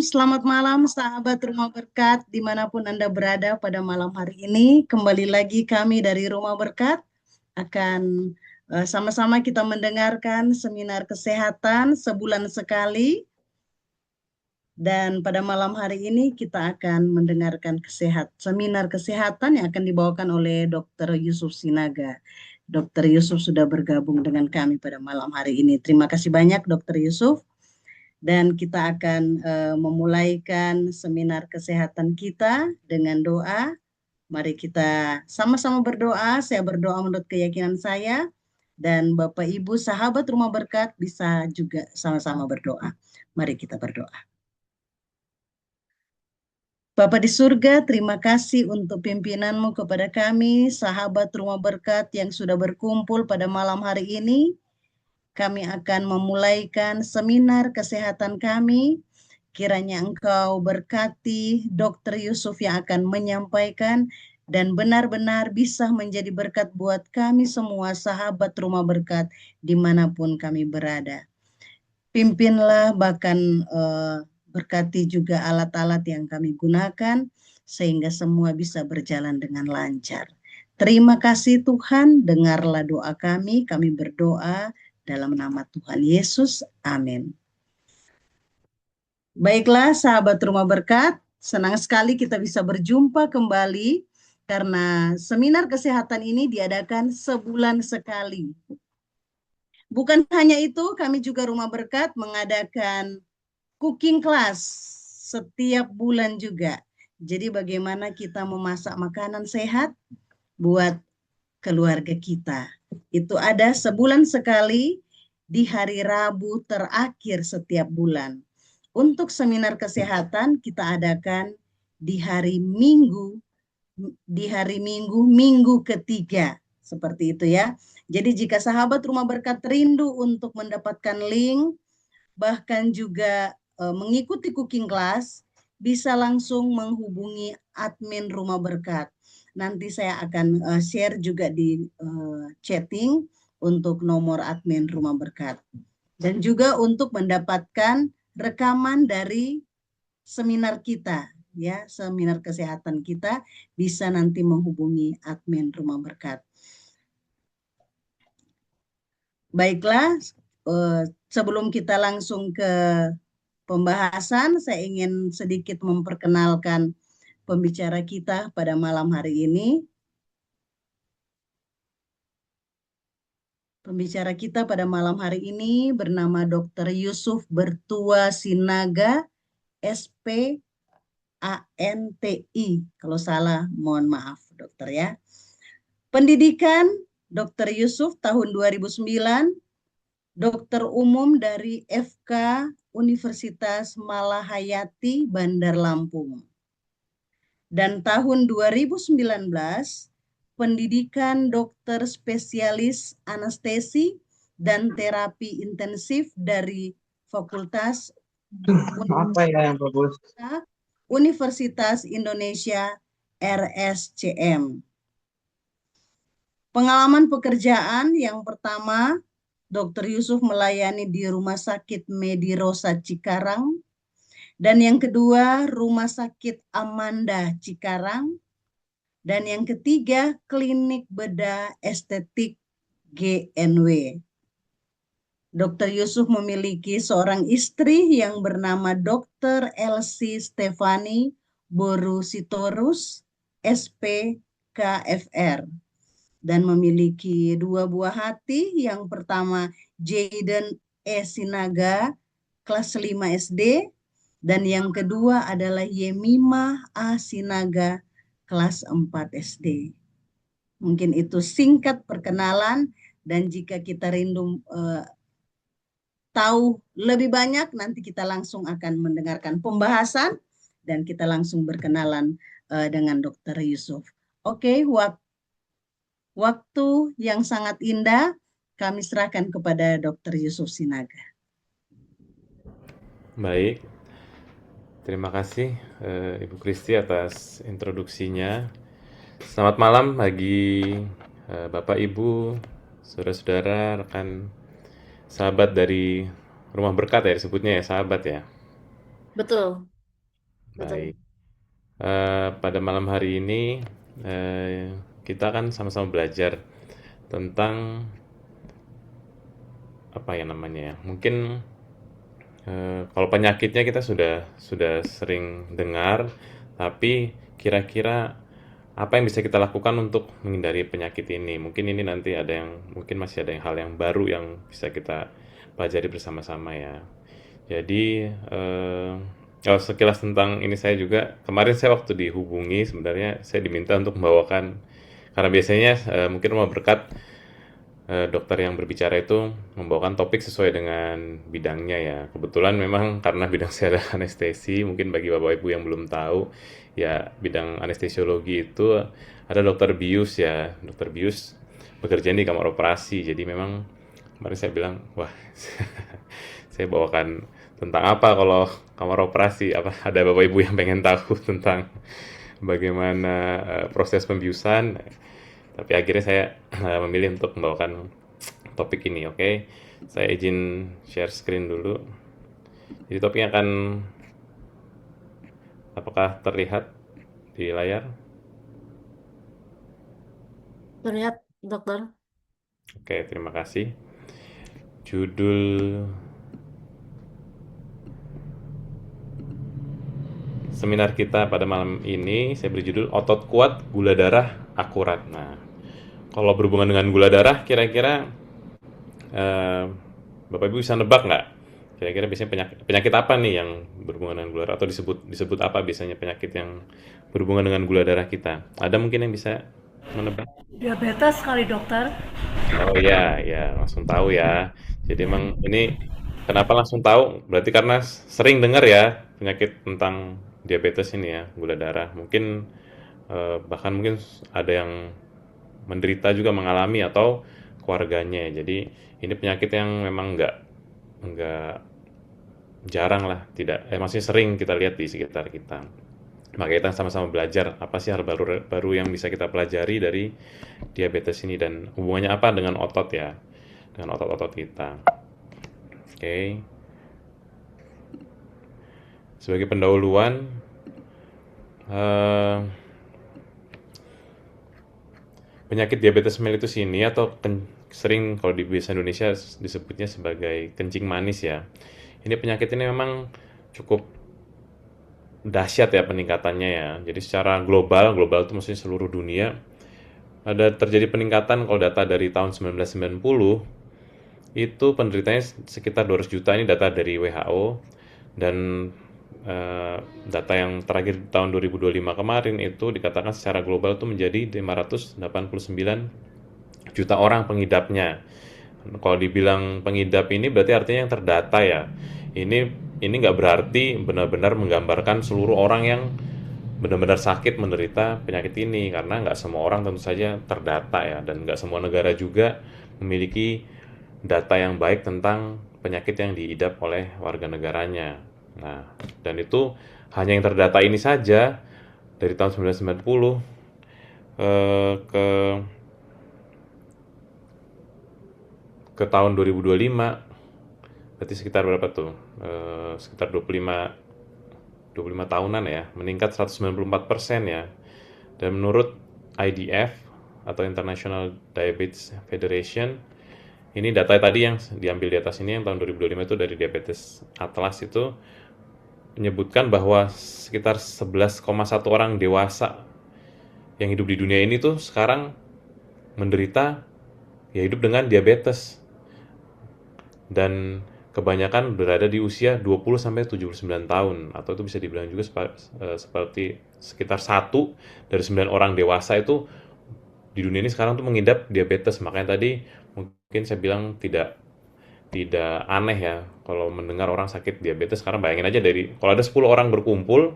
selamat malam sahabat Rumah Berkat dimanapun Anda berada pada malam hari ini. Kembali lagi kami dari Rumah Berkat akan sama-sama kita mendengarkan seminar kesehatan sebulan sekali. Dan pada malam hari ini kita akan mendengarkan seminar kesehatan yang akan dibawakan oleh Dr. Yusuf Sinaga. Dr. Yusuf sudah bergabung dengan kami pada malam hari ini. Terima kasih banyak Dr. Yusuf. Dan kita akan memulaikan seminar kesehatan kita dengan doa. Mari kita sama-sama berdoa. Saya berdoa menurut keyakinan saya. Dan Bapak Ibu sahabat Rumah Berkat bisa juga sama-sama berdoa. Mari kita berdoa. Bapa di surga, terima kasih untuk pimpinan-Mu kepada kami, sahabat Rumah Berkat yang sudah berkumpul pada malam hari ini. Kami akan memulaikan seminar kesehatan kami. Kiranya Engkau berkati Dr. Yusuf yang akan menyampaikan dan benar-benar bisa menjadi berkat buat kami semua sahabat Rumah Berkat dimanapun kami berada. Pimpinlah bahkan berkati juga alat-alat yang kami gunakan sehingga semua bisa berjalan dengan lancar. Terima kasih Tuhan, dengarlah doa kami berdoa dalam nama Tuhan Yesus, amin. Baiklah sahabat Rumah Berkat, senang sekali kita bisa berjumpa kembali karena seminar kesehatan ini diadakan sebulan sekali. Bukan hanya itu, kami juga Rumah Berkat mengadakan cooking class setiap bulan juga. Jadi bagaimana kita memasak makanan sehat buat keluarga kita. Itu ada sebulan sekali di hari Rabu terakhir setiap bulan. Untuk seminar kesehatan kita adakan di hari Minggu, minggu ketiga. Seperti itu ya. Jadi jika sahabat Rumah Berkat rindu untuk mendapatkan link, bahkan juga mengikuti cooking class, bisa langsung menghubungi admin Rumah Berkat. Nanti saya akan share juga di chatting untuk nomor admin Rumah Berkat. Dan juga untuk mendapatkan rekaman dari seminar kita, ya, seminar kesehatan kita, bisa nanti menghubungi admin Rumah Berkat. Baiklah, sebelum kita langsung ke pembahasan, saya ingin sedikit memperkenalkan pembicara kita pada malam hari ini. Pembicara kita pada malam hari ini bernama Dr. Yusuf Bertua Sinaga, SPANTI. Kalau salah, mohon maaf, dokter ya. Pendidikan Dr. Yusuf tahun 2009, dokter umum dari FK Universitas Malahayati, Bandar Lampung. Dan tahun 2019, pendidikan dokter spesialis anestesi dan terapi intensif dari Fakultas Apa ya yang bagus? Universitas Indonesia RSCM. Pengalaman pekerjaan yang pertama, Dr. Yusuf melayani di Rumah Sakit Medirosa Cikarang, dan yang kedua Rumah Sakit Amanda Cikarang, dan yang ketiga Klinik Bedah Estetik GNW. Dr. Yusuf memiliki seorang istri yang bernama Dr. Elsie Stefani Borusitorus, SPKFR. Dan memiliki dua buah hati. Yang pertama Jaden E. Sinaga, kelas 5 SD. Dan yang kedua adalah Yemimah A. Sinaga, kelas 4 SD. Mungkin itu singkat perkenalan, dan jika kita rindu tahu lebih banyak, nanti kita langsung akan mendengarkan pembahasan dan kita langsung berkenalan dengan Dr. Yusuf. Oke, waktu yang sangat indah kami serahkan kepada Dr. Yusuf Sinaga. Baik, terima kasih Ibu Kristi atas introduksinya. Selamat malam bagi Bapak Ibu, saudara-saudara, rekan sahabat dari Rumah Berkat ya disebutnya ya, sahabat ya. Betul. Baik. Pada malam hari ini kita kan sama-sama belajar tentang apa ya namanya ya? Mungkin kalau penyakitnya kita sudah sering dengar, tapi kira-kira apa yang bisa kita lakukan untuk menghindari penyakit ini? Mungkin ini nanti mungkin masih ada hal yang baru yang bisa kita pelajari bersama-sama ya. Jadi, kalau sekilas tentang ini saya juga, kemarin saya waktu dihubungi sebenarnya saya diminta untuk membawakan, karena biasanya mungkin Rumah Berkat, dokter yang berbicara itu membawakan topik sesuai dengan bidangnya ya. Kebetulan memang karena bidang saya adalah anestesi, mungkin bagi Bapak Ibu yang belum tahu, ya bidang anestesiologi itu ada dokter bius ya. Dokter bius bekerja di kamar operasi. Jadi memang kemarin saya bilang, wah, saya bawakan tentang apa kalau kamar operasi? Apa ada Bapak Ibu yang pengen tahu tentang bagaimana proses pembiusan? Tapi akhirnya saya memilih untuk membawakan topik ini, oke? Saya izin share screen dulu. Jadi topiknya apakah terlihat di layar? Terlihat, dokter. Oke, terima kasih. Judul seminar kita pada malam ini saya beri judul Otot Kuat, Gula Darah Akurat. Nah, kalau berhubungan dengan gula darah, kira-kira Bapak Ibu bisa nebak nggak? Kira-kira biasanya penyakit apa nih yang berhubungan dengan gula darah, atau disebut apa biasanya penyakit yang berhubungan dengan gula darah kita? Ada mungkin yang bisa menebak? Diabetes kali, dokter. Oh iya, ya langsung tahu ya. Jadi emang ini kenapa langsung tahu? Berarti karena sering dengar ya penyakit tentang diabetes ini ya, gula darah. Mungkin bahkan mungkin ada yang menderita juga mengalami atau keluarganya. Jadi ini penyakit yang memang nggak jarang lah, maksudnya sering kita lihat di sekitar kita. Maka kita sama-sama belajar apa sih hal baru yang bisa kita pelajari dari diabetes ini dan hubungannya apa dengan otot ya, dengan otot-otot kita. Oke. Sebagai pendahuluan, penyakit diabetes mellitus ini atau sering kalau di bahasa Indonesia disebutnya sebagai kencing manis ya. Ini penyakit ini memang cukup dahsyat ya peningkatannya ya. Jadi secara global itu maksudnya seluruh dunia, ada terjadi peningkatan. Kalau data dari tahun 1990 itu penderitanya sekitar 200 juta, ini data dari WHO, dan data yang terakhir tahun 2025 kemarin itu dikatakan secara global itu menjadi 589 juta orang pengidapnya. Kalau dibilang pengidap ini berarti artinya yang terdata ya. Ini nggak berarti benar-benar menggambarkan seluruh orang yang benar-benar sakit menderita penyakit ini, karena nggak semua orang tentu saja terdata ya, dan nggak semua negara juga memiliki data yang baik tentang penyakit yang diidap oleh warga negaranya. Nah, dan itu hanya yang terdata ini saja dari tahun 1990 ke tahun 2025, berarti sekitar berapa tuh? Sekitar 25 tahunan ya, meningkat 194% ya. Dan menurut IDF atau International Diabetes Federation, ini data tadi yang diambil di atas ini yang tahun 2025 itu dari Diabetes Atlas, itu menyebutkan bahwa sekitar 11,1 orang dewasa yang hidup di dunia ini tuh sekarang menderita ya hidup dengan diabetes, dan kebanyakan berada di usia 20 sampai 79 tahun, atau itu bisa dibilang juga seperti sekitar 1 dari 9 orang dewasa itu di dunia ini sekarang tuh mengidap diabetes. Makanya tadi mungkin saya bilang tidak aneh ya kalau mendengar orang sakit diabetes. Sekarang bayangin aja, kalau ada 10 orang berkumpul,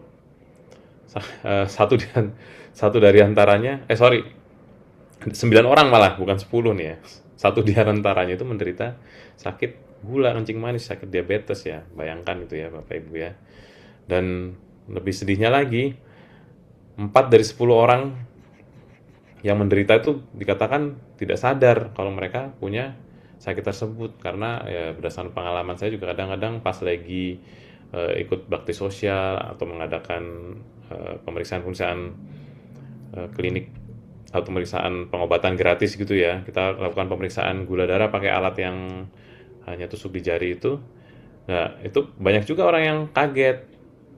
satu dari antaranya 9 orang malah, bukan 10 nih ya, satu di antaranya itu menderita sakit gula, kencing manis, sakit diabetes ya. Bayangkan itu ya Bapak Ibu ya. Dan lebih sedihnya lagi, 4 dari 10 orang yang menderita itu dikatakan tidak sadar kalau mereka punya sakit tersebut. Karena ya berdasarkan pengalaman saya juga, kadang-kadang pas lagi ikut bakti sosial atau mengadakan pemeriksaan-pemeriksaan klinik atau pemeriksaan pengobatan gratis gitu ya. Kita lakukan pemeriksaan gula darah pakai alat yang hanya tusuk di jari itu. Nah, itu banyak juga orang yang kaget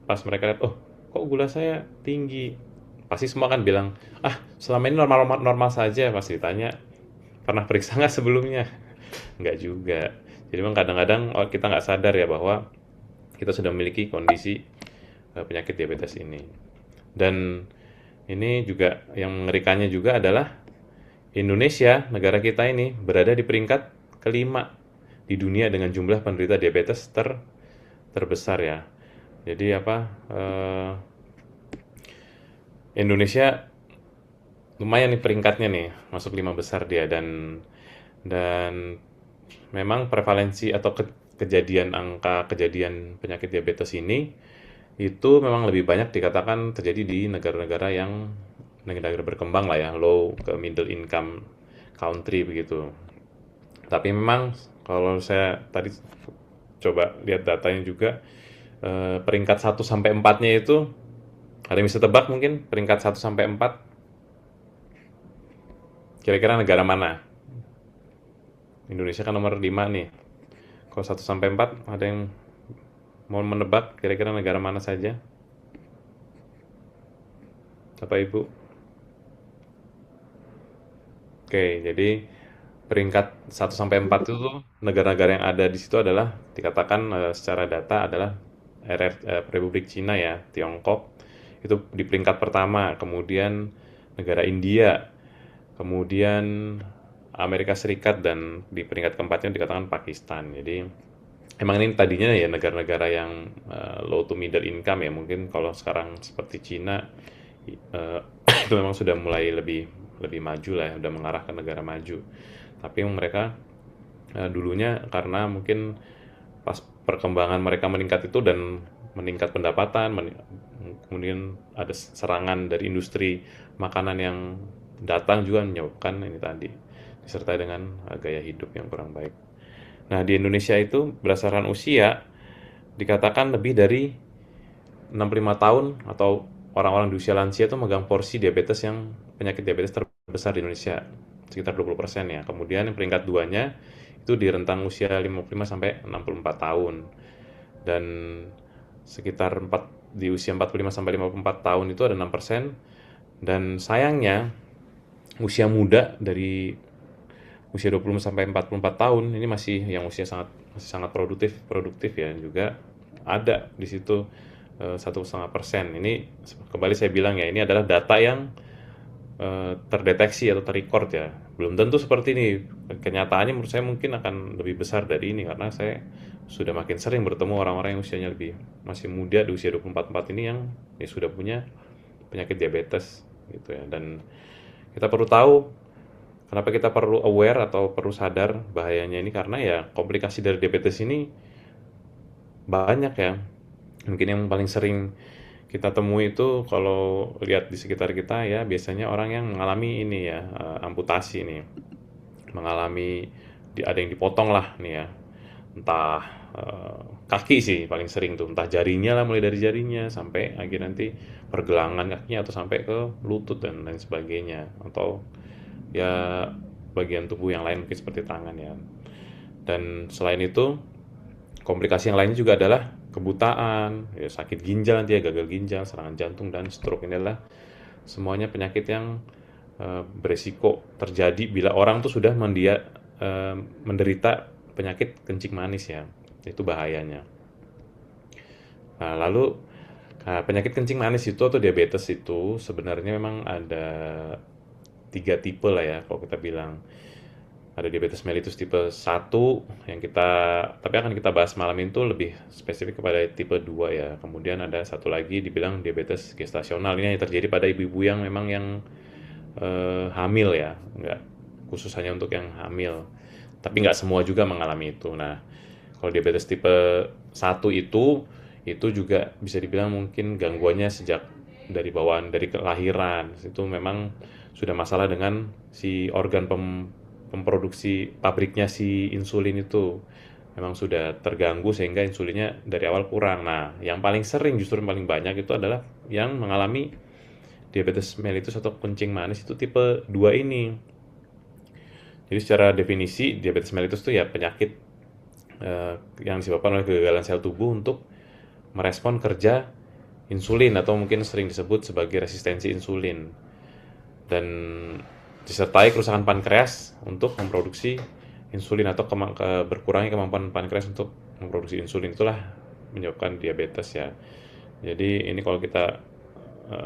pas mereka lihat, oh kok gula saya tinggi. Pasti semua kan bilang, ah selama ini normal saja. Pasti ditanya, pernah periksa nggak sebelumnya? Nggak juga. Jadi memang kadang-kadang kita nggak sadar ya bahwa kita sudah memiliki kondisi penyakit diabetes ini. Dan ini juga yang mengerikannya juga adalah Indonesia, negara kita ini berada di peringkat kelima di dunia dengan jumlah penderita diabetes terbesar ya. Jadi Indonesia lumayan nih peringkatnya nih, masuk 5 besar dia, dan memang prevalensi atau angka kejadian penyakit diabetes ini itu memang lebih banyak dikatakan terjadi di negara-negara berkembang lah ya, low ke middle income country begitu. Tapi memang kalau saya tadi coba lihat datanya juga, peringkat 1 sampai 4-nya itu ada yang bisa tebak mungkin peringkat 1 sampai 4 kira-kira negara mana? Indonesia kan nomor 5 nih. Kalau 1 sampai 4 ada yang mau menebak kira-kira negara mana saja? Bapak Ibu? Oke, jadi peringkat 1 sampai 4 itu tuh negara-negara yang ada di situ adalah dikatakan secara data adalah Republik Cina ya, Tiongkok itu di peringkat pertama, kemudian negara India, kemudian Amerika Serikat, dan di peringkat keempatnya dikatakan Pakistan. Jadi emang ini tadinya ya negara-negara yang low to middle income ya, mungkin kalau sekarang seperti Cina itu memang sudah mulai lebih maju lah ya, udah mengarah ke negara maju. Tapi mereka dulunya karena mungkin pas perkembangan mereka meningkat itu dan meningkat pendapatan, kemudian ada serangan dari industri makanan yang datang juga menyebabkan ini tadi, disertai dengan gaya hidup yang kurang baik. Nah, di Indonesia itu berdasarkan usia dikatakan lebih dari 65 tahun atau orang-orang di usia lansia itu megang porsi diabetes yang penyakit diabetes terbesar di Indonesia, sekitar 20% ya. Kemudian yang peringkat 2-nya itu di rentang usia 55 sampai 64 tahun. Dan sekitar di usia 45 sampai 54 tahun itu ada 6%. Dan sayangnya usia muda dari usia 20 sampai 44 tahun ini masih yang usia masih sangat produktif ya, juga ada di situ 1,5%. Ini kembali saya bilang ya, ini adalah data yang terdeteksi atau terrecord ya. Belum tentu seperti ini. Kenyataannya menurut saya mungkin akan lebih besar dari ini, karena saya sudah makin sering bertemu orang-orang yang usianya masih muda di usia 24 ini yang ya sudah punya penyakit diabetes gitu ya. Dan kita perlu tahu kenapa kita perlu aware atau perlu sadar bahayanya ini, karena ya komplikasi dari diabetes ini banyak ya. Mungkin yang paling sering kita temui itu kalau lihat di sekitar kita ya, biasanya orang yang mengalami ini ya, amputasi nih, mengalami ada yang dipotong lah nih ya, entah kaki sih paling sering tuh, entah jarinya lah, mulai dari jarinya sampai akhirnya nanti pergelangan kakinya atau sampai ke lutut dan lain sebagainya, atau ya bagian tubuh yang lain mungkin seperti tangan ya. Dan selain itu komplikasi yang lainnya juga adalah kebutaan, ya, sakit ginjal nanti ya, gagal ginjal, serangan jantung, dan stroke. Ini adalah semuanya penyakit yang beresiko terjadi bila orang tuh sudah menderita penyakit kencing manis ya. Itu bahayanya. Nah, lalu penyakit kencing manis itu atau diabetes itu sebenarnya memang ada 3 tipe lah ya kalau kita bilang. Ada diabetes mellitus tipe 1 yang tapi akan kita bahas malam itu lebih spesifik kepada tipe 2 ya. Kemudian ada satu lagi dibilang diabetes gestasional. Ini yang terjadi pada ibu-ibu yang memang yang hamil ya, enggak khusus hanya untuk yang hamil. Tapi nggak semua juga mengalami itu. Nah, kalau diabetes tipe 1 itu juga bisa dibilang mungkin gangguannya sejak dari bawaan, dari kelahiran. Itu memang sudah masalah dengan si organ pemproduksi pabriknya si insulin itu. memang sudah terganggu sehingga insulinnya dari awal kurang. Nah, yang paling sering justru yang paling banyak itu adalah yang mengalami diabetes mellitus atau kencing manis itu tipe 2 ini. Jadi secara definisi diabetes mellitus itu ya penyakit yang disebabkan oleh kegagalan sel tubuh untuk merespon kerja insulin atau mungkin sering disebut sebagai resistensi insulin, dan disertai kerusakan pankreas untuk memproduksi insulin atau berkurangnya kemampuan pankreas untuk memproduksi insulin, itulah menyebabkan diabetes ya. Jadi ini kalau kita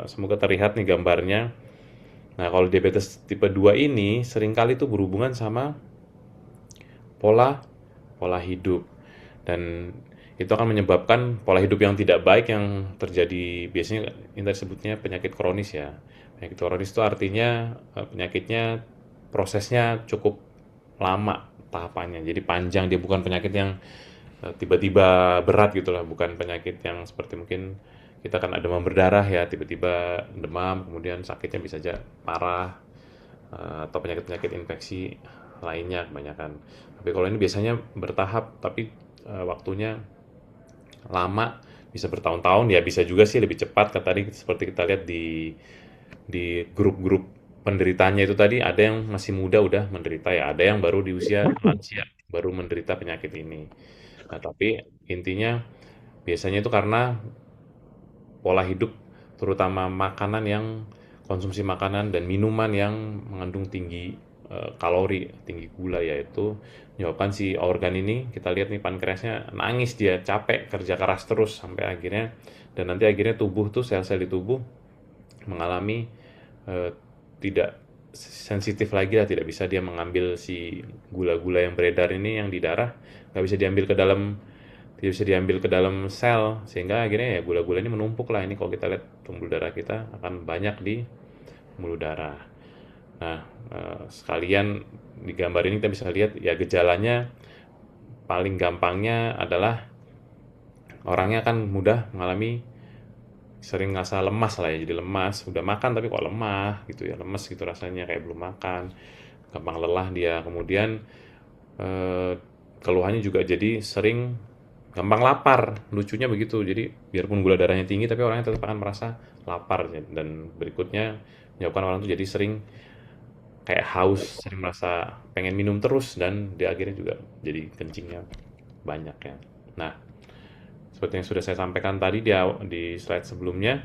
semoga terlihat nih gambarnya. Nah, kalau diabetes tipe 2 ini seringkali itu berhubungan sama pola hidup, dan itu akan menyebabkan pola hidup yang tidak baik yang terjadi biasanya yang tadi sebutnya penyakit kronis ya. Penyakit kronis itu artinya penyakitnya prosesnya cukup lama tahapannya, jadi panjang, dia bukan penyakit yang tiba-tiba berat gitulah, bukan penyakit yang seperti mungkin kita kan ada demam berdarah ya, tiba-tiba demam kemudian sakitnya bisa aja parah, atau penyakit-penyakit infeksi lainnya kebanyakan. Tapi kalau ini biasanya bertahap, tapi waktunya lama, bisa bertahun-tahun ya, bisa juga sih lebih cepat. Tadi seperti kita lihat di grup-grup penderitanya itu tadi, ada yang masih muda udah menderita ya, ada yang baru di usia lansia baru menderita penyakit ini. Nah, tapi intinya biasanya itu karena pola hidup, terutama makanan yang konsumsi makanan dan minuman yang mengandung tinggi kalori, tinggi gula, yaitu menyebabkan si organ ini, kita lihat nih pankreasnya nangis, dia capek kerja keras terus sampai akhirnya, dan nanti akhirnya tubuh tuh, sel-sel di tubuh mengalami tidak sensitif lagi lah, tidak bisa dia mengambil si gula-gula yang beredar ini yang di darah, nggak bisa diambil ke dalam, tidak bisa diambil ke dalam sel, sehingga akhirnya ya gula-gula ini menumpuk lah. Ini kalau kita lihat pembuluh darah kita akan banyak di pembuluh darah. Nah, sekalian di gambar ini kita bisa lihat ya gejalanya paling gampangnya adalah orangnya akan mudah mengalami, sering ngerasa lemas lah ya, jadi lemas, udah makan tapi kok lemah gitu ya, lemes gitu rasanya kayak belum makan, gampang lelah dia. Kemudian keluhannya juga jadi sering gampang lapar, lucunya begitu. Jadi biarpun gula darahnya tinggi tapi orangnya tetap akan merasa lapar, dan berikutnya menyebabkan orang itu jadi sering kayak haus, sering merasa pengen minum terus, dan dia akhirnya juga jadi kencingnya banyak ya. Nah, seperti yang sudah saya sampaikan tadi di slide sebelumnya,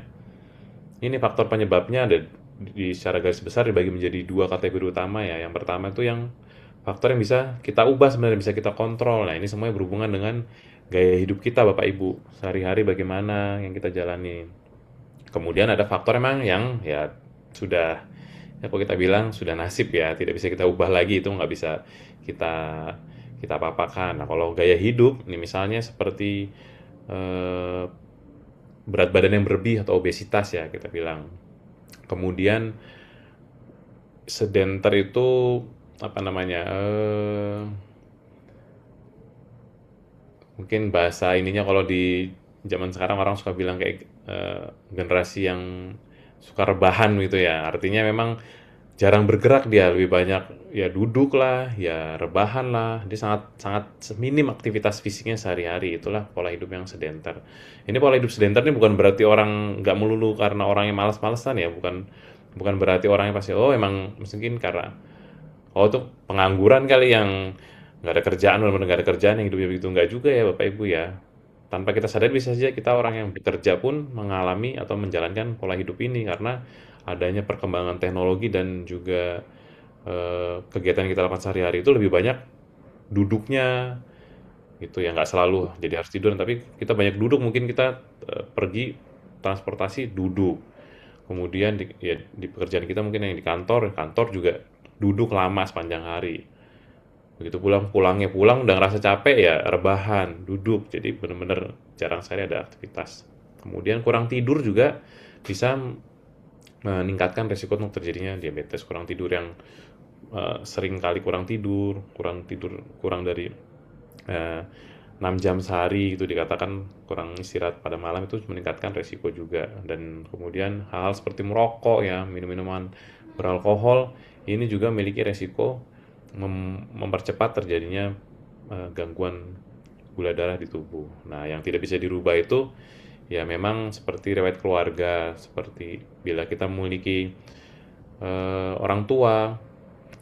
ini faktor penyebabnya ada di secara garis besar dibagi menjadi 2 kategori utama ya. Yang pertama itu yang faktor yang bisa kita ubah sebenarnya, bisa kita kontrol. Nah, ini semuanya berhubungan dengan gaya hidup kita Bapak Ibu, sehari-hari bagaimana yang kita jalani. Kemudian ada faktor emang yang ya sudah, ya kalau kita bilang sudah nasib ya, tidak bisa kita ubah lagi, itu nggak bisa kita apa-apakan. Nah, kalau gaya hidup, ini misalnya seperti berat badan yang berlebih atau obesitas ya kita bilang. Kemudian sedenter itu apa namanya? Mungkin bahasa ininya kalau di zaman sekarang orang suka bilang kayak generasi yang suka rebahan gitu ya. Artinya memang jarang bergerak, dia lebih banyak ya duduk lah, ya rebahan lah. Dia sangat minim aktivitas fisiknya sehari-hari. Itulah pola hidup yang sedenter. Ini pola hidup sedenter ini bukan berarti orang nggak melulu karena orangnya malas-malesan ya, bukan berarti orangnya pasti emang mungkin karena tuh pengangguran kali, yang nggak ada kerjaan, benar-benar nggak ada kerjaan yang hidupnya begitu. Nggak juga ya Bapak Ibu ya. Tanpa kita sadar bisa saja kita orang yang bekerja pun mengalami atau menjalankan pola hidup ini, karena adanya perkembangan teknologi dan juga kegiatan yang kita lakukan sehari-hari itu lebih banyak duduknya gitu ya. Nggak selalu jadi harus tidur, tapi kita banyak duduk, mungkin kita pergi transportasi duduk, kemudian di pekerjaan kita mungkin yang di kantor juga duduk lama sepanjang hari. Begitu pulangnya pulang udah ngerasa capek ya rebahan, duduk, jadi benar-benar jarang sekali ada aktivitas. Kemudian kurang tidur juga bisa meningkatkan resiko untuk terjadinya diabetes. Kurang tidur yang sering kali kurang dari 6 jam sehari itu dikatakan kurang istirahat pada malam, itu meningkatkan resiko juga. Dan kemudian hal-hal seperti merokok ya, minum-minuman beralkohol, ini juga memiliki resiko mempercepat terjadinya gangguan gula darah di tubuh. Nah, yang tidak bisa dirubah itu ya memang seperti riwayat keluarga, seperti bila kita memiliki orang tua,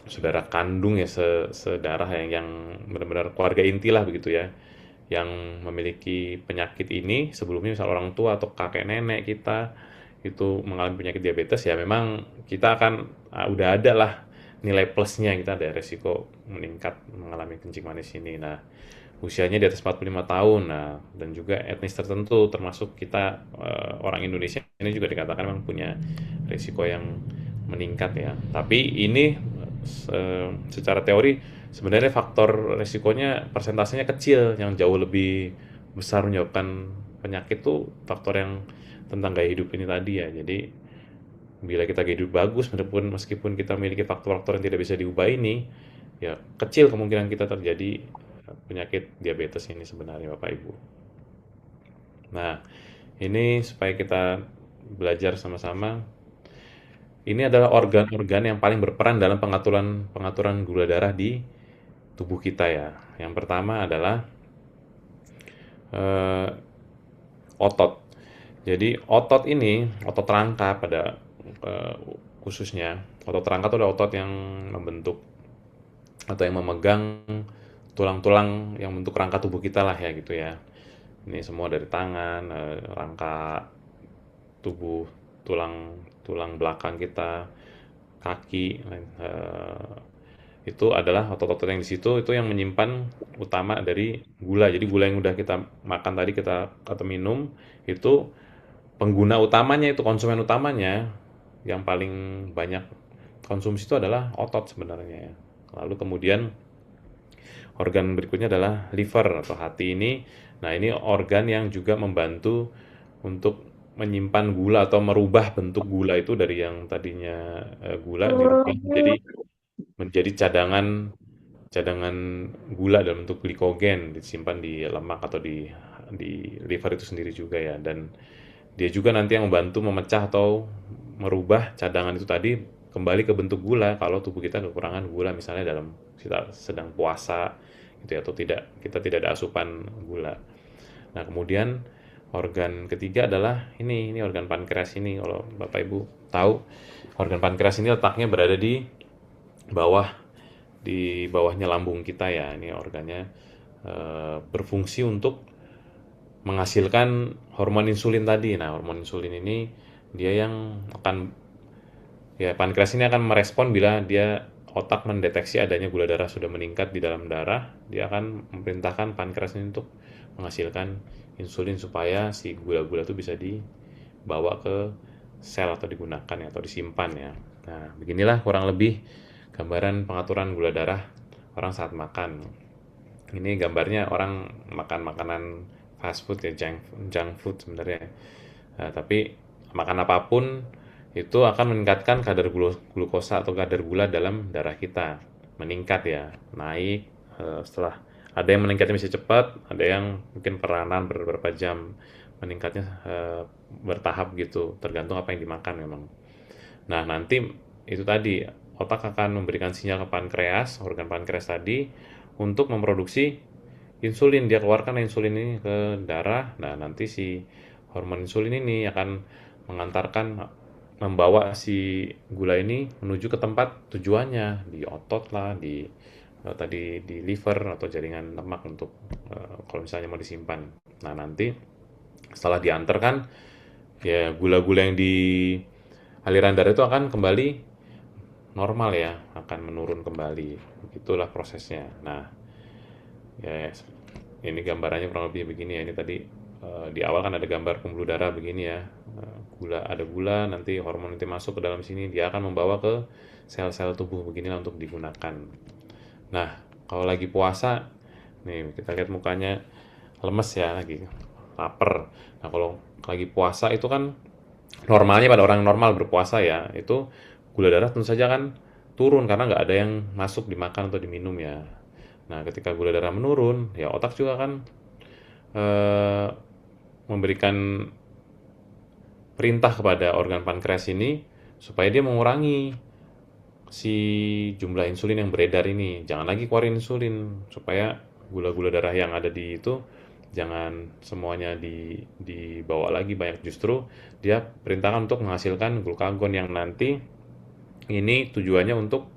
saudara kandung ya, sedarah yang benar-benar keluarga inti lah begitu ya, yang memiliki penyakit ini sebelumnya, misal orang tua atau kakek nenek kita itu mengalami penyakit diabetes, ya memang kita akan udah ada lah nilai plusnya, kita ada resiko meningkat mengalami kencing manis ini. Nah, usianya di atas 45 tahun, nah, dan juga etnis tertentu termasuk kita orang Indonesia ini juga dikatakan memang punya resiko yang meningkat ya. Tapi ini secara teori sebenarnya faktor resikonya persentasenya kecil, yang jauh lebih besar menyebabkan penyakit tuh faktor yang tentang gaya hidup ini tadi ya. Jadi bila kita gaya hidup bagus, meskipun kita memiliki faktor-faktor yang tidak bisa diubah ini, ya kecil kemungkinan kita terjadi penyakit diabetes ini sebenarnya Bapak Ibu. Nah, ini supaya kita belajar sama-sama. Ini adalah organ-organ yang paling berperan dalam pengaturan gula darah di tubuh kita ya. Yang pertama adalah otot. Jadi otot ini, otot rangka pada khususnya, otot rangka itu adalah otot yang membentuk atau yang memegang tulang-tulang yang bentuk rangka tubuh kita lah ya gitu ya. Ini semua dari tangan, rangka tubuh, tulang belakang kita, kaki, itu adalah otot-otot yang di situ, itu yang menyimpan utama dari gula. Jadi gula yang udah kita makan tadi, atau minum, itu pengguna utamanya, itu konsumen utamanya yang paling banyak konsumsi itu adalah otot sebenarnya ya. Lalu kemudian organ berikutnya adalah liver atau hati ini. Nah, ini organ yang juga membantu untuk menyimpan gula atau merubah bentuk gula itu dari yang tadinya gula dirubah menjadi cadangan gula dalam bentuk glikogen, disimpan di lemak atau di liver itu sendiri juga ya. Dan dia juga nanti yang membantu memecah atau merubah cadangan itu tadi kembali ke bentuk gula kalau tubuh kita kekurangan gula, misalnya dalam kita sedang puasa gitu ya, atau kita tidak ada asupan gula. Nah, kemudian organ ketiga adalah ini organ pankreas ini. Kalau Bapak Ibu tahu, organ pankreas ini letaknya berada di bawahnya lambung kita ya. Ini organnya berfungsi untuk menghasilkan hormon insulin tadi. Nah, hormon insulin ini dia yang akan, ya, pankreas ini akan merespon bila otak mendeteksi adanya gula darah sudah meningkat di dalam darah. Dia akan memerintahkan pankreas ini untuk menghasilkan insulin supaya si gula-gula itu bisa dibawa ke sel atau digunakan ya, atau disimpan ya. Nah, beginilah kurang lebih gambaran pengaturan gula darah orang saat makan. Ini gambarnya orang makan makanan fast food ya, junk food sebenarnya. Nah, tapi makan apapun itu akan meningkatkan kadar glukosa atau kadar gula dalam darah kita, meningkat ya, naik setelah ada yang meningkatnya bisa cepat, ada yang mungkin peranan beberapa jam, meningkatnya bertahap gitu, tergantung apa yang dimakan memang. Nah, nanti itu tadi otak akan memberikan sinyal ke pankreas, organ pankreas tadi, untuk memproduksi insulin. Dia keluarkan insulin ini ke darah. Nah, nanti si hormon insulin ini akan membawa si gula ini menuju ke tempat tujuannya, di otot lah, di liver atau jaringan lemak untuk kalau misalnya mau disimpan. Nah, nanti setelah diantarkan, ya gula-gula yang di aliran darah itu akan kembali normal ya, akan menurun kembali. Begitulah prosesnya. Nah, ya ini gambarannya kurang lebih begini ya. Ini tadi di awal kan ada gambar pembuluh darah begini ya. Ada gula, nanti hormon nanti masuk ke dalam sini, dia akan membawa ke sel-sel tubuh beginilah untuk digunakan. Nah, kalau lagi puasa, nih kita lihat mukanya lemes ya, lagi lapar. Nah, kalau lagi puasa itu kan normalnya pada orang normal berpuasa ya, itu gula darah tentu saja kan turun karena nggak ada yang masuk dimakan atau diminum ya. Nah, ketika gula darah menurun, ya otak juga kan memberikan perintah kepada organ pankreas ini supaya dia mengurangi si jumlah insulin yang beredar ini. Jangan lagi keluarin insulin supaya gula-gula darah yang ada di itu jangan semuanya dibawa lagi banyak, justru dia perintahkan untuk menghasilkan glukagon yang nanti ini tujuannya untuk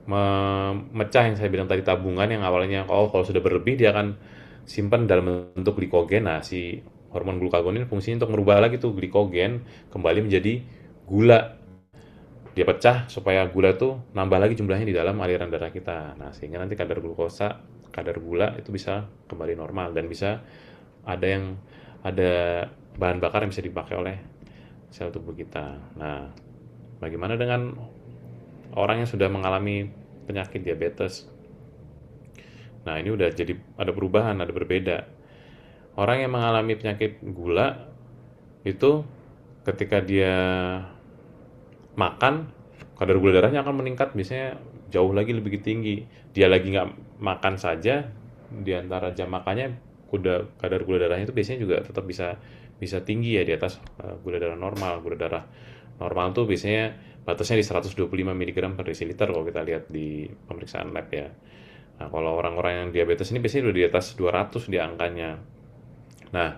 memecah yang saya bilang tadi, tabungan yang awalnya kalau sudah berlebih dia akan simpan dalam bentuk glikogen. Nah, si hormon glukagon ini fungsinya untuk merubah lagi tuh glikogen kembali menjadi gula. Dia pecah supaya gula tuh nambah lagi jumlahnya di dalam aliran darah kita. Nah, sehingga nanti kadar glukosa, kadar gula itu bisa kembali normal dan bisa ada bahan bakar yang bisa dipakai oleh sel tubuh kita. Nah, bagaimana dengan orang yang sudah mengalami penyakit diabetes? Nah, ini udah jadi ada perubahan, ada berbeda. Orang yang mengalami penyakit gula itu ketika dia makan, kadar gula darahnya akan meningkat, biasanya jauh lagi lebih tinggi. Dia lagi nggak makan saja, di antara jam makannya kadar gula darahnya itu biasanya juga tetap bisa bisa tinggi ya, di atas gula darah normal. Gula darah normal tuh biasanya batasnya di 125 mg per desiliter kalau kita lihat di pemeriksaan lab ya. Nah, kalau orang-orang yang diabetes ini biasanya udah di atas 200 di angkanya. Nah,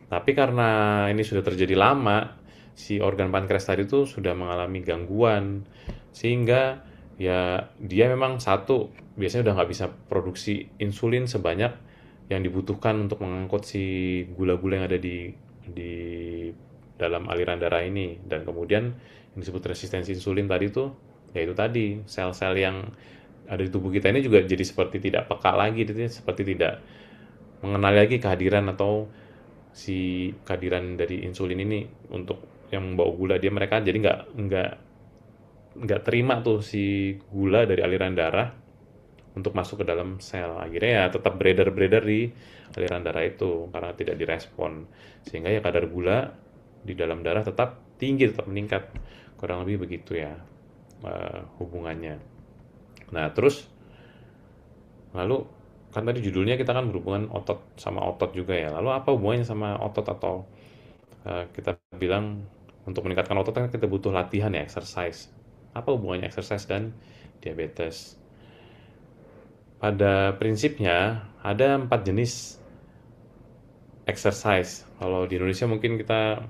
tapi karena ini sudah terjadi lama, si organ pankreas tadi tuh sudah mengalami gangguan, sehingga ya dia memang satu, biasanya udah nggak bisa produksi insulin sebanyak yang dibutuhkan untuk mengangkut si gula-gula yang ada di dalam aliran darah ini. Dan kemudian yang disebut resistensi insulin tadi tuh, ya itu tadi, sel-sel yang ada di tubuh kita ini juga jadi seperti tidak peka lagi, seperti tidak mengenali lagi kehadiran atau si kehadiran dari insulin ini untuk yang membawa gula. Mereka jadi nggak terima tuh si gula dari aliran darah untuk masuk ke dalam sel. Akhirnya ya tetap beredar di aliran darah itu karena tidak direspon, sehingga ya kadar gula di dalam darah tetap tinggi, tetap meningkat. Kurang lebih begitu ya hubungannya. Nah, terus lalu kan tadi judulnya kita kan berhubungan otot sama otot juga ya. Lalu apa hubungannya sama otot? Atau kita bilang untuk meningkatkan otot kan kita butuh latihan ya, exercise. Apa hubungannya exercise dan diabetes? Pada prinsipnya ada 4 jenis exercise. Kalau di Indonesia mungkin kita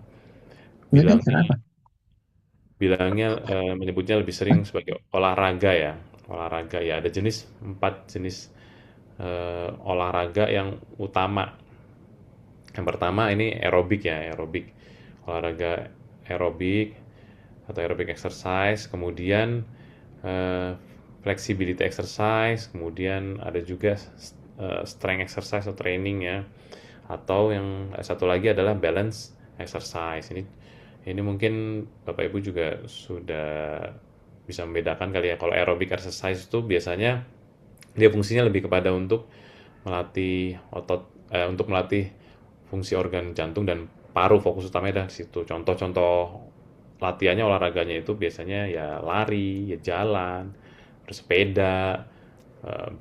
bilangnya menyebutnya lebih sering sebagai olahraga ya. Olahraga ya, ada 4 jenis olahraga yang utama. Yang pertama ini aerobik ya, aerobik. Olahraga aerobik atau aerobic exercise, kemudian flexibility exercise, kemudian ada juga strength exercise atau training ya. Atau yang satu lagi adalah balance exercise. Ini mungkin Bapak Ibu juga sudah bisa membedakan kali ya. Kalau aerobic exercise itu biasanya dia fungsinya lebih kepada untuk melatih otot, untuk melatih fungsi organ jantung dan paru, fokus utamanya dari situ. Contoh-contoh latihannya, olahraganya itu biasanya ya lari, ya jalan, bersepeda,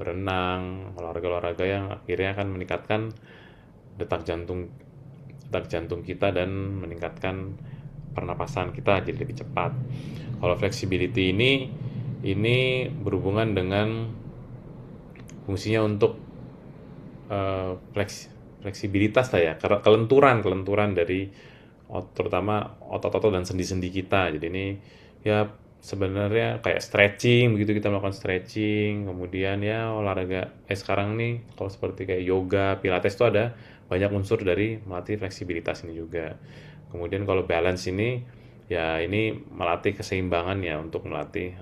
berenang, olahraga-olahraga yang akhirnya akan meningkatkan detak jantung kita dan meningkatkan pernapasan kita jadi lebih cepat. Kalau flexibility ini berhubungan dengan fungsinya untuk fleksibilitas lah ya, kelenturan dari terutama otot-otot dan sendi-sendi kita. Jadi ini ya sebenarnya kayak stretching begitu, kita melakukan stretching, kemudian ya olahraga sekarang nih kalau seperti kayak yoga, pilates itu ada banyak unsur dari melatih fleksibilitas ini juga. Kemudian kalau balance ini ya ini melatih keseimbangan ya, untuk melatih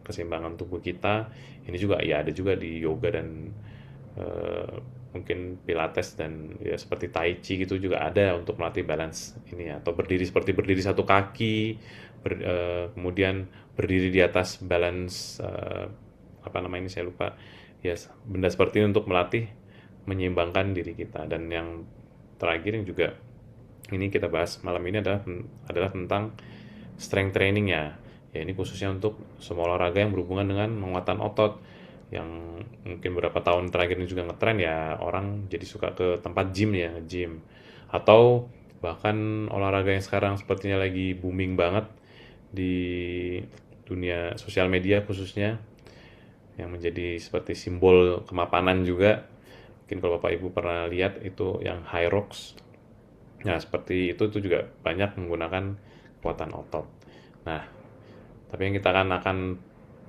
keseimbangan tubuh kita. Ini juga ya ada juga di yoga dan mungkin pilates dan ya seperti tai chi gitu juga ada untuk melatih balance ini ya, atau seperti berdiri satu kaki, kemudian berdiri di atas balance apa namanya ini saya lupa ya, benda seperti ini untuk melatih menyeimbangkan diri kita. Dan yang terakhir yang juga ini kita bahas malam ini adalah tentang strength training ya. Ya ini khususnya untuk semua olahraga yang berhubungan dengan penguatan otot, yang mungkin beberapa tahun terakhir ini juga ngetren ya, orang jadi suka ke tempat gym ya, gym. Atau bahkan olahraga yang sekarang sepertinya lagi booming banget di dunia sosial media khususnya, yang menjadi seperti simbol kemapanan juga. Mungkin kalau Bapak Ibu pernah lihat itu yang Hyrox. Nah, seperti itu juga banyak menggunakan kekuatan otot. Nah, tapi yang kita akan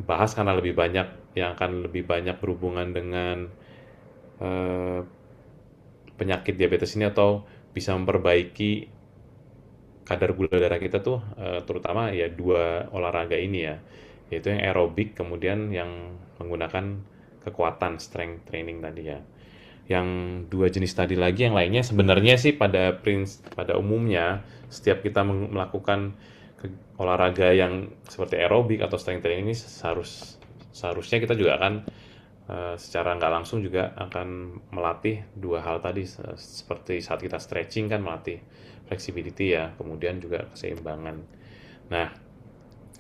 bahas karena lebih banyak yang akan lebih banyak berhubungan dengan eh, penyakit diabetes ini atau bisa memperbaiki kadar gula darah kita tuh terutama ya dua olahraga ini ya, yaitu yang aerobik kemudian yang menggunakan kekuatan strength training tadi ya. Yang dua jenis tadi lagi yang lainnya sebenarnya sih pada umumnya setiap kita melakukan olahraga yang seperti aerobik atau strength training ini seharusnya kita juga akan secara nggak langsung juga akan melatih dua hal tadi seperti saat kita stretching kan melatih flexibility ya, kemudian juga keseimbangan. Nah,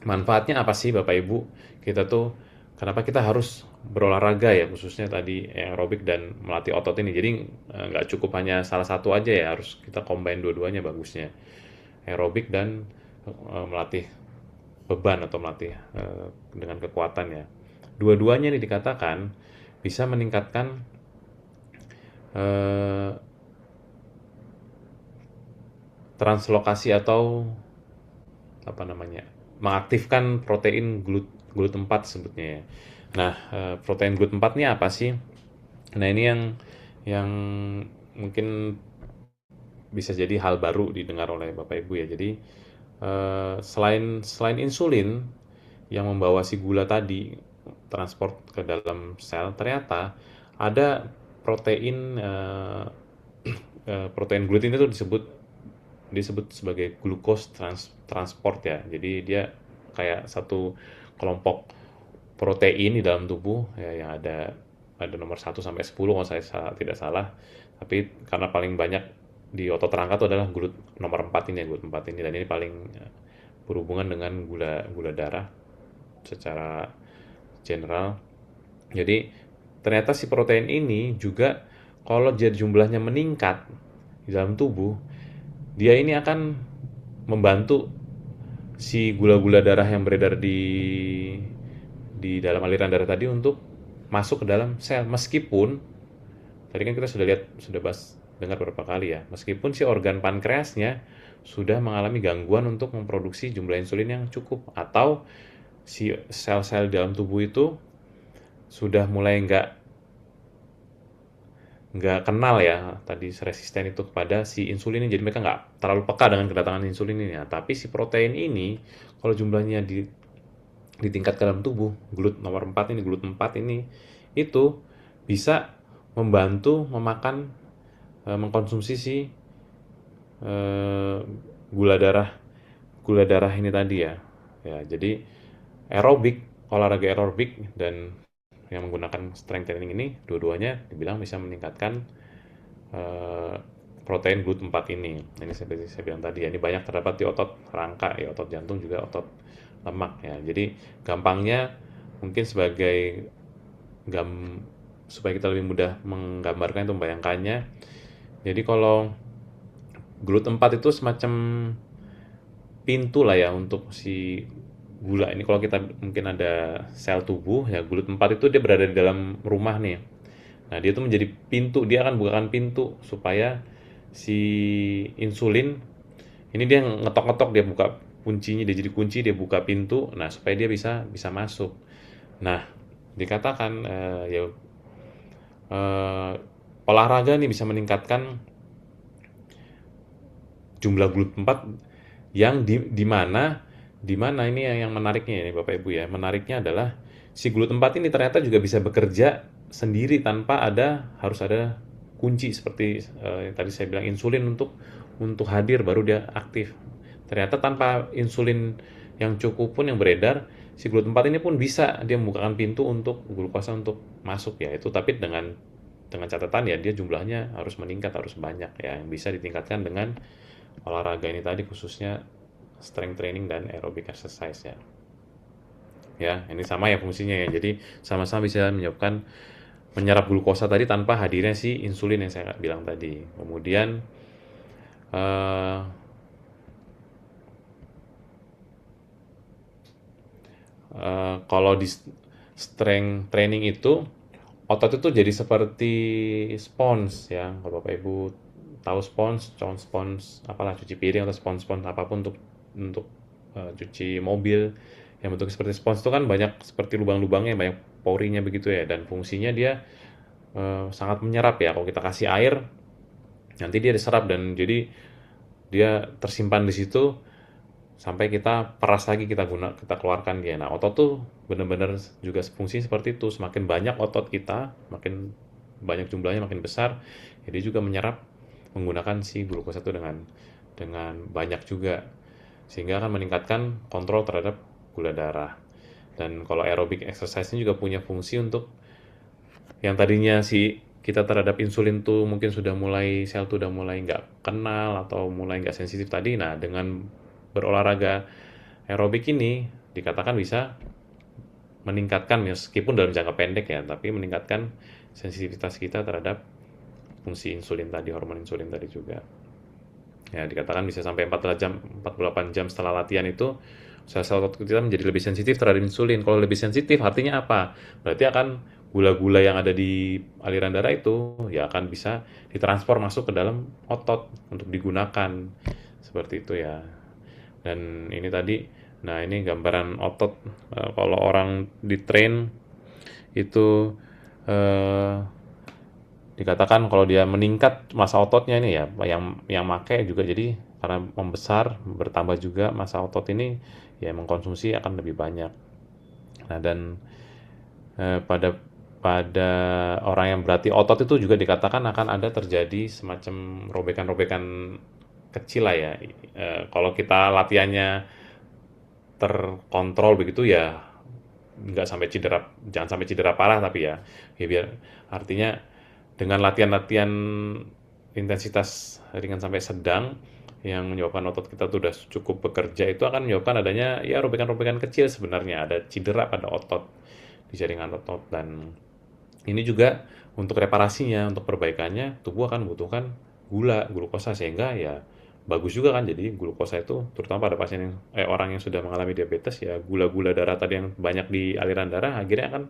manfaatnya apa sih Bapak Ibu? Kita tuh kenapa kita harus berolahraga ya, khususnya tadi aerobik dan melatih otot ini. Jadi nggak cukup hanya salah satu aja ya, harus kita combine dua-duanya bagusnya. Aerobik dan melatih beban atau melatih dengan kekuatan ya. Dua-duanya ini dikatakan bisa meningkatkan translokasi atau apa namanya, mengaktifkan protein GLUT4 sebutnya ya. Nah, protein GLUT4 ini apa sih? Nah, ini yang mungkin bisa jadi hal baru didengar oleh Bapak Ibu ya. Jadi selain insulin yang membawa si gula tadi transport ke dalam sel, ternyata ada protein protein GLUT ini tuh disebut sebagai glucose transport ya. Jadi dia kayak satu kelompok protein di dalam tubuh ya, yang ada nomor 1 sampai 10 kalau saya tidak salah. Tapi karena paling banyak di otot rangka itu adalah GLUT nomor 4 ini, GLUT 4 ini, dan ini paling berhubungan dengan gula darah secara general. Jadi ternyata si protein ini juga kalau jumlahnya meningkat di dalam tubuh, dia ini akan membantu si gula-gula darah yang beredar di dalam aliran darah tadi untuk masuk ke dalam sel. Meskipun tadi kan kita sudah bahas dengar beberapa kali ya, meskipun si organ pankreasnya sudah mengalami gangguan untuk memproduksi jumlah insulin yang cukup, atau si sel-sel dalam tubuh itu sudah mulai nggak kenal ya tadi resisten itu kepada si insulin ini, jadi mereka nggak terlalu peka dengan kedatangan insulin ini ya. Tapi si protein ini kalau jumlahnya di tingkat ke dalam tubuh, GLUT nomor 4 ini, GLUT 4 ini itu bisa membantu mengkonsumsi si gula darah ini tadi ya. Ya, jadi olahraga aerobik dan yang menggunakan strength training ini dua-duanya dibilang bisa meningkatkan protein GLUT4 ini. Ini seperti saya bilang tadi ya, ini banyak terdapat di otot rangka ya, otot jantung juga otot lemak ya. Jadi gampangnya mungkin supaya kita lebih mudah menggambarkan itu, membayangkannya. Jadi kalau GLUT4 itu semacam pintu lah ya untuk si gula ini. Kalau kita mungkin ada sel tubuh ya, GLUT4 itu dia berada di dalam rumah nih. Nah, dia itu menjadi pintu, dia akan bukakan pintu supaya si insulin ini dia ngetok-ngetok, dia buka kuncinya, dia jadi kunci, dia buka pintu, nah supaya dia bisa masuk. Nah, dikatakan olahraga nih bisa meningkatkan jumlah GLUT4 yang di mana ini yang menariknya ini Bapak Ibu ya. Menariknya adalah si GLUT4 ini ternyata juga bisa bekerja sendiri tanpa harus ada kunci seperti yang tadi saya bilang, insulin untuk hadir baru dia aktif. Ternyata tanpa insulin yang cukup pun yang beredar, si GLUT4 ini pun bisa dia membukakan pintu untuk glukosa untuk masuk ya. Itu tapi dengan catatan ya, dia jumlahnya harus meningkat, harus banyak ya, yang bisa ditingkatkan dengan olahraga ini tadi, khususnya strength training dan aerobic exercise ya. Ya, ini sama ya fungsinya ya. Jadi sama-sama bisa menyerap glukosa tadi tanpa hadirnya si insulin yang saya bilang tadi. Kemudian kalau strength training itu otot itu jadi seperti spons ya. Kalau Bapak Ibu tahu spons, spons apalah cuci piring atau spons-spons apapun untuk cuci mobil yang bentuknya seperti spons itu kan banyak seperti lubang-lubangnya, banyak porinya begitu ya, dan fungsinya dia sangat menyerap ya. Kalau kita kasih air nanti dia diserap dan jadi dia tersimpan di situ sampai kita peras lagi, kita keluarkan dia. Nah, otot tuh benar-benar juga fungsinya seperti itu. Semakin banyak otot kita, makin banyak jumlahnya, makin besar, jadi juga menyerap menggunakan si glukosa itu dengan banyak juga, sehingga akan meningkatkan kontrol terhadap gula darah. Dan kalau aerobic exercise ini juga punya fungsi untuk yang tadinya si kita terhadap insulin tuh mungkin sel tuh udah mulai nggak kenal atau mulai nggak sensitif tadi. Nah, dengan berolahraga aerobik ini dikatakan bisa meningkatkan, meskipun dalam jangka pendek ya, tapi meningkatkan sensitivitas kita terhadap fungsi insulin tadi, hormon insulin tadi juga. Ya, dikatakan bisa sampai 48 jam setelah latihan itu sel-sel otot kita menjadi lebih sensitif terhadap insulin. Kalau lebih sensitif artinya apa? Berarti akan gula-gula yang ada di aliran darah itu ya akan bisa ditransfer masuk ke dalam otot untuk digunakan. Seperti itu ya. Dan ini tadi, nah ini gambaran otot. Kalau orang di train itu dikatakan kalau dia meningkat massa ototnya ini ya, yang make juga jadi karena membesar, bertambah juga massa otot ini ya mengkonsumsi akan lebih banyak. Nah, dan pada orang yang berarti otot itu juga dikatakan akan ada terjadi semacam robekan-robekan kecil lah ya. Kalau kita latihannya terkontrol begitu ya nggak sampai cedera, jangan sampai cedera parah, tapi ya biar artinya dengan latihan-latihan intensitas ringan sampai sedang yang menyebabkan otot kita tuh udah cukup bekerja, itu akan menyebabkan adanya ya robekan-robekan kecil, sebenarnya ada cedera pada otot di jaringan otot. Dan ini juga untuk reparasinya, untuk perbaikannya tubuh akan membutuhkan glukosa, sehingga ya bagus juga kan. Jadi glukosa itu terutama pada pasien yang orang yang sudah mengalami diabetes ya, gula-gula darah tadi yang banyak di aliran darah akhirnya akan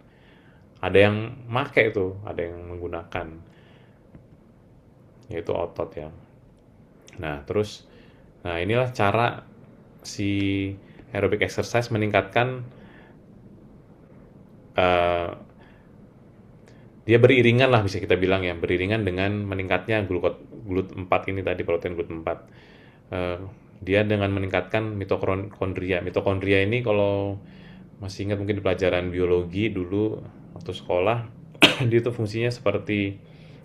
ada yang make itu, ada yang menggunakan, yaitu otot ya. Nah, terus inilah cara si aerobic exercise meningkatkan dia beriringan lah, bisa kita bilang ya, beriringan dengan meningkatnya GLUT4 ini tadi, protein GLUT4. Dia dengan meningkatkan mitokondria. Mitokondria ini kalau masih ingat mungkin di pelajaran biologi dulu waktu sekolah, dia itu fungsinya seperti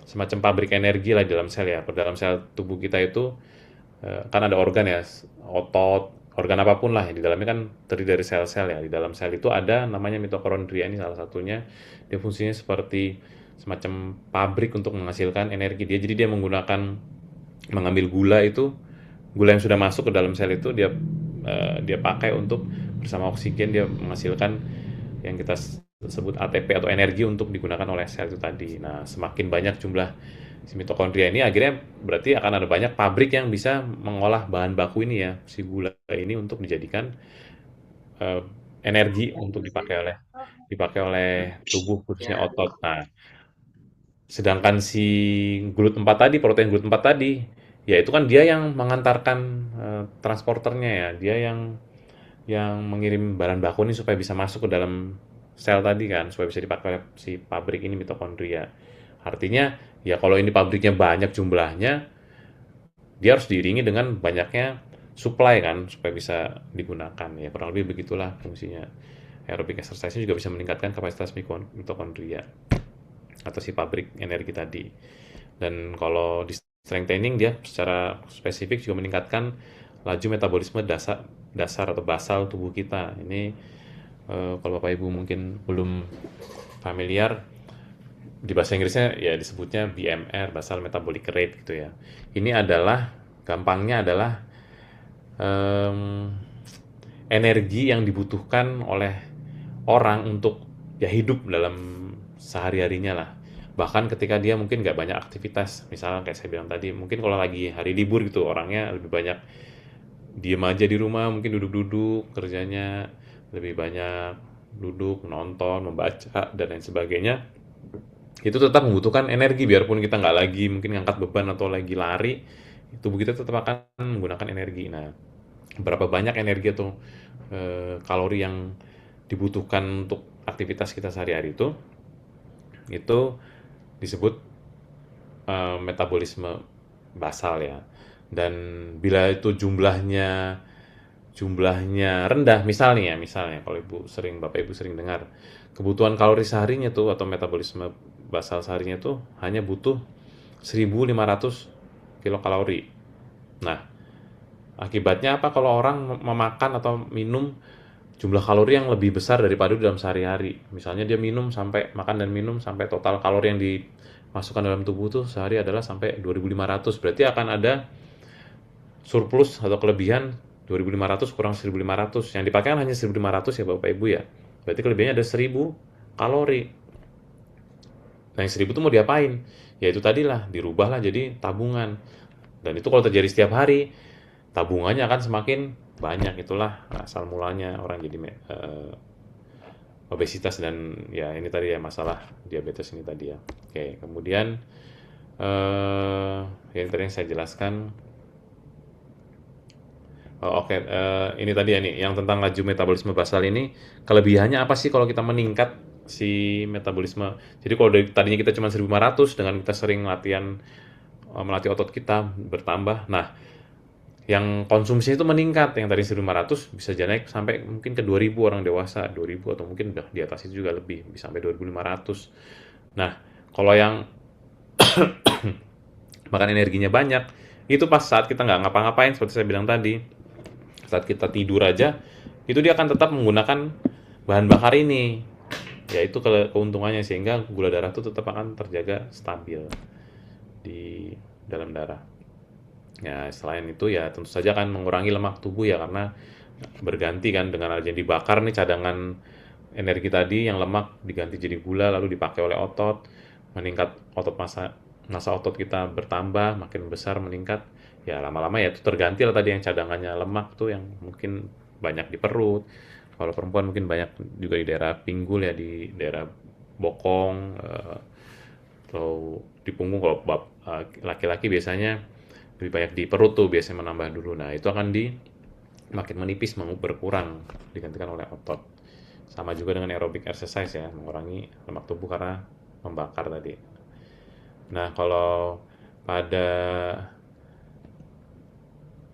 semacam pabrik energi lah di dalam sel ya. Dalam sel tubuh kita itu kan ada organ ya, otot, organ apapun lah, di dalamnya kan terdiri dari sel-sel ya. Di dalam sel itu ada namanya mitokondria, ini salah satunya. Dia fungsinya seperti semacam pabrik untuk menghasilkan energi. Jadi dia mengambil gula yang sudah masuk ke dalam sel itu, dia pakai untuk bersama oksigen dia menghasilkan yang kita sebut ATP atau energi untuk digunakan oleh sel itu tadi. Nah, semakin banyak jumlah si mitokondria ini, akhirnya berarti akan ada banyak pabrik yang bisa mengolah bahan baku ini ya, si gula ini, untuk dijadikan energi untuk dipakai oleh tubuh, khususnya otot. Nah, sedangkan si GLUT4 tadi, protein GLUT4 tadi, ya itu kan dia yang mengantarkan transporternya ya, dia yang mengirim bahan baku ini supaya bisa masuk ke dalam sel tadi kan, supaya bisa dipakai oleh si pabrik ini, mitokondria. Artinya ya kalau ini pabriknya banyak jumlahnya, dia harus diiringi dengan banyaknya supply kan, supaya bisa digunakan. Ya kurang lebih begitulah fungsinya. Aerobic exercise juga bisa meningkatkan kapasitas mitokondria atau si pabrik energi tadi. Dan kalau di strength training dia secara spesifik juga meningkatkan laju metabolisme dasar atau basal tubuh kita. Ini kalau Bapak Ibu mungkin belum familiar, di bahasa Inggrisnya ya disebutnya BMR, basal metabolic rate gitu ya. Ini adalah, gampangnya adalah energi yang dibutuhkan oleh orang untuk ya hidup dalam sehari-harinya lah. Bahkan ketika dia mungkin nggak banyak aktivitas, misalnya kayak saya bilang tadi, mungkin kalau lagi hari libur gitu, orangnya lebih banyak diem aja di rumah, mungkin duduk-duduk, kerjanya lebih banyak duduk, nonton, membaca, dan lain sebagainya, itu tetap membutuhkan energi. Biarpun kita nggak lagi mungkin ngangkat beban atau lagi lari, tubuh kita tetap akan menggunakan energi. Nah, berapa banyak energi atau kalori yang dibutuhkan untuk aktivitas kita sehari-hari itu disebut metabolisme basal ya. Dan bila itu jumlahnya rendah, misalnya kalau Bapak Ibu sering dengar kebutuhan kalori seharinya tuh atau metabolisme basal seharinya tuh hanya butuh 1.500 kilokalori. Nah, akibatnya apa kalau orang memakan atau minum jumlah kalori yang lebih besar daripada dalam sehari-hari? Misalnya dia makan dan minum sampai total kalori yang dimasukkan dalam tubuh tuh sehari adalah sampai 2.500. Berarti akan ada surplus atau kelebihan 2.500 kurang 1.500. Yang dipakai kan hanya 1.500 ya Bapak Ibu ya. Berarti kelebihannya ada 1.000 kalori. Nah, yang 1.000 itu mau diapain? Ya itu tadilah, dirubahlah jadi tabungan. Dan itu kalau terjadi setiap hari, tabungannya akan semakin banyak. Itulah asal mulanya orang jadi obesitas dan ya ini tadi ya masalah diabetes ini tadi ya. Oke, kemudian yang tadi yang saya jelaskan. Ini tadi ya nih, yang tentang laju metabolisme basal ini, kelebihannya apa sih kalau kita meningkat si metabolisme? Jadi kalau tadinya kita cuma 1.500, dengan kita sering melatih otot kita bertambah, nah yang konsumsi itu meningkat, yang tadi 1.500 bisa naik sampai mungkin ke 2.000 orang dewasa, 2.000 atau mungkin udah di atas itu juga lebih, bisa sampai 2.500. Nah, kalau yang makan energinya banyak, itu pas saat kita nggak ngapa-ngapain, seperti saya bilang tadi, saat kita tidur aja, itu dia akan tetap menggunakan bahan bakar ini. Yaitu keuntungannya, sehingga gula darah itu tetap akan terjaga stabil di dalam darah. Ya, selain itu ya tentu saja akan mengurangi lemak tubuh ya, karena berganti kan dengan adanya dibakar nih cadangan energi tadi, yang lemak diganti jadi gula lalu dipakai oleh otot, meningkat massa otot kita bertambah, makin besar meningkat. Ya lama-lama ya itu terganti lah tadi yang cadangannya lemak tuh yang mungkin banyak di perut. Kalau perempuan mungkin banyak juga di daerah pinggul ya, di daerah bokong, atau di punggung. Kalau laki-laki biasanya lebih banyak di perut tuh, biasanya menambah dulu. Nah itu akan makin menipis, berkurang, digantikan oleh otot. Sama juga dengan aerobic exercise ya, mengurangi lemak tubuh karena membakar tadi. Nah kalau pada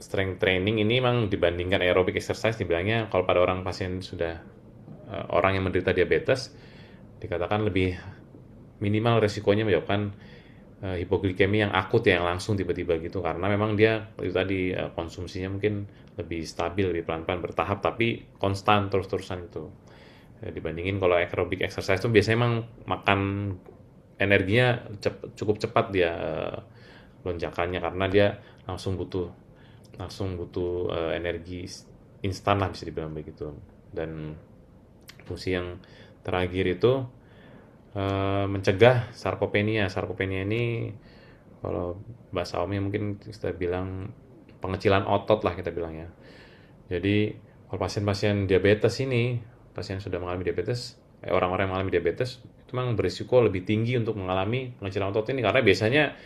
strength training ini memang dibandingkan aerobic exercise, dibilangnya kalau pada orang orang yang menderita diabetes, dikatakan lebih minimal resikonya menyebabkan hipoglikemi yang akut ya, yang langsung tiba-tiba gitu, karena memang dia itu tadi konsumsinya mungkin lebih stabil, lebih pelan-pelan, bertahap tapi konstan terus-terusan itu. Dibandingin kalau aerobic exercise itu biasanya memang makan energinya cukup cepat dia lonjakannya, karena dia langsung butuh energi instan lah, bisa dibilang begitu. Dan fungsi yang terakhir itu mencegah sarkopenia. Sarkopenia ini kalau bahasa umumnya mungkin kita bilang pengecilan otot lah kita bilang ya. Jadi kalau pasien-pasien diabetes ini, pasien sudah mengalami diabetes, orang-orang yang mengalami diabetes itu memang berisiko lebih tinggi untuk mengalami pengecilan otot ini, karena biasanya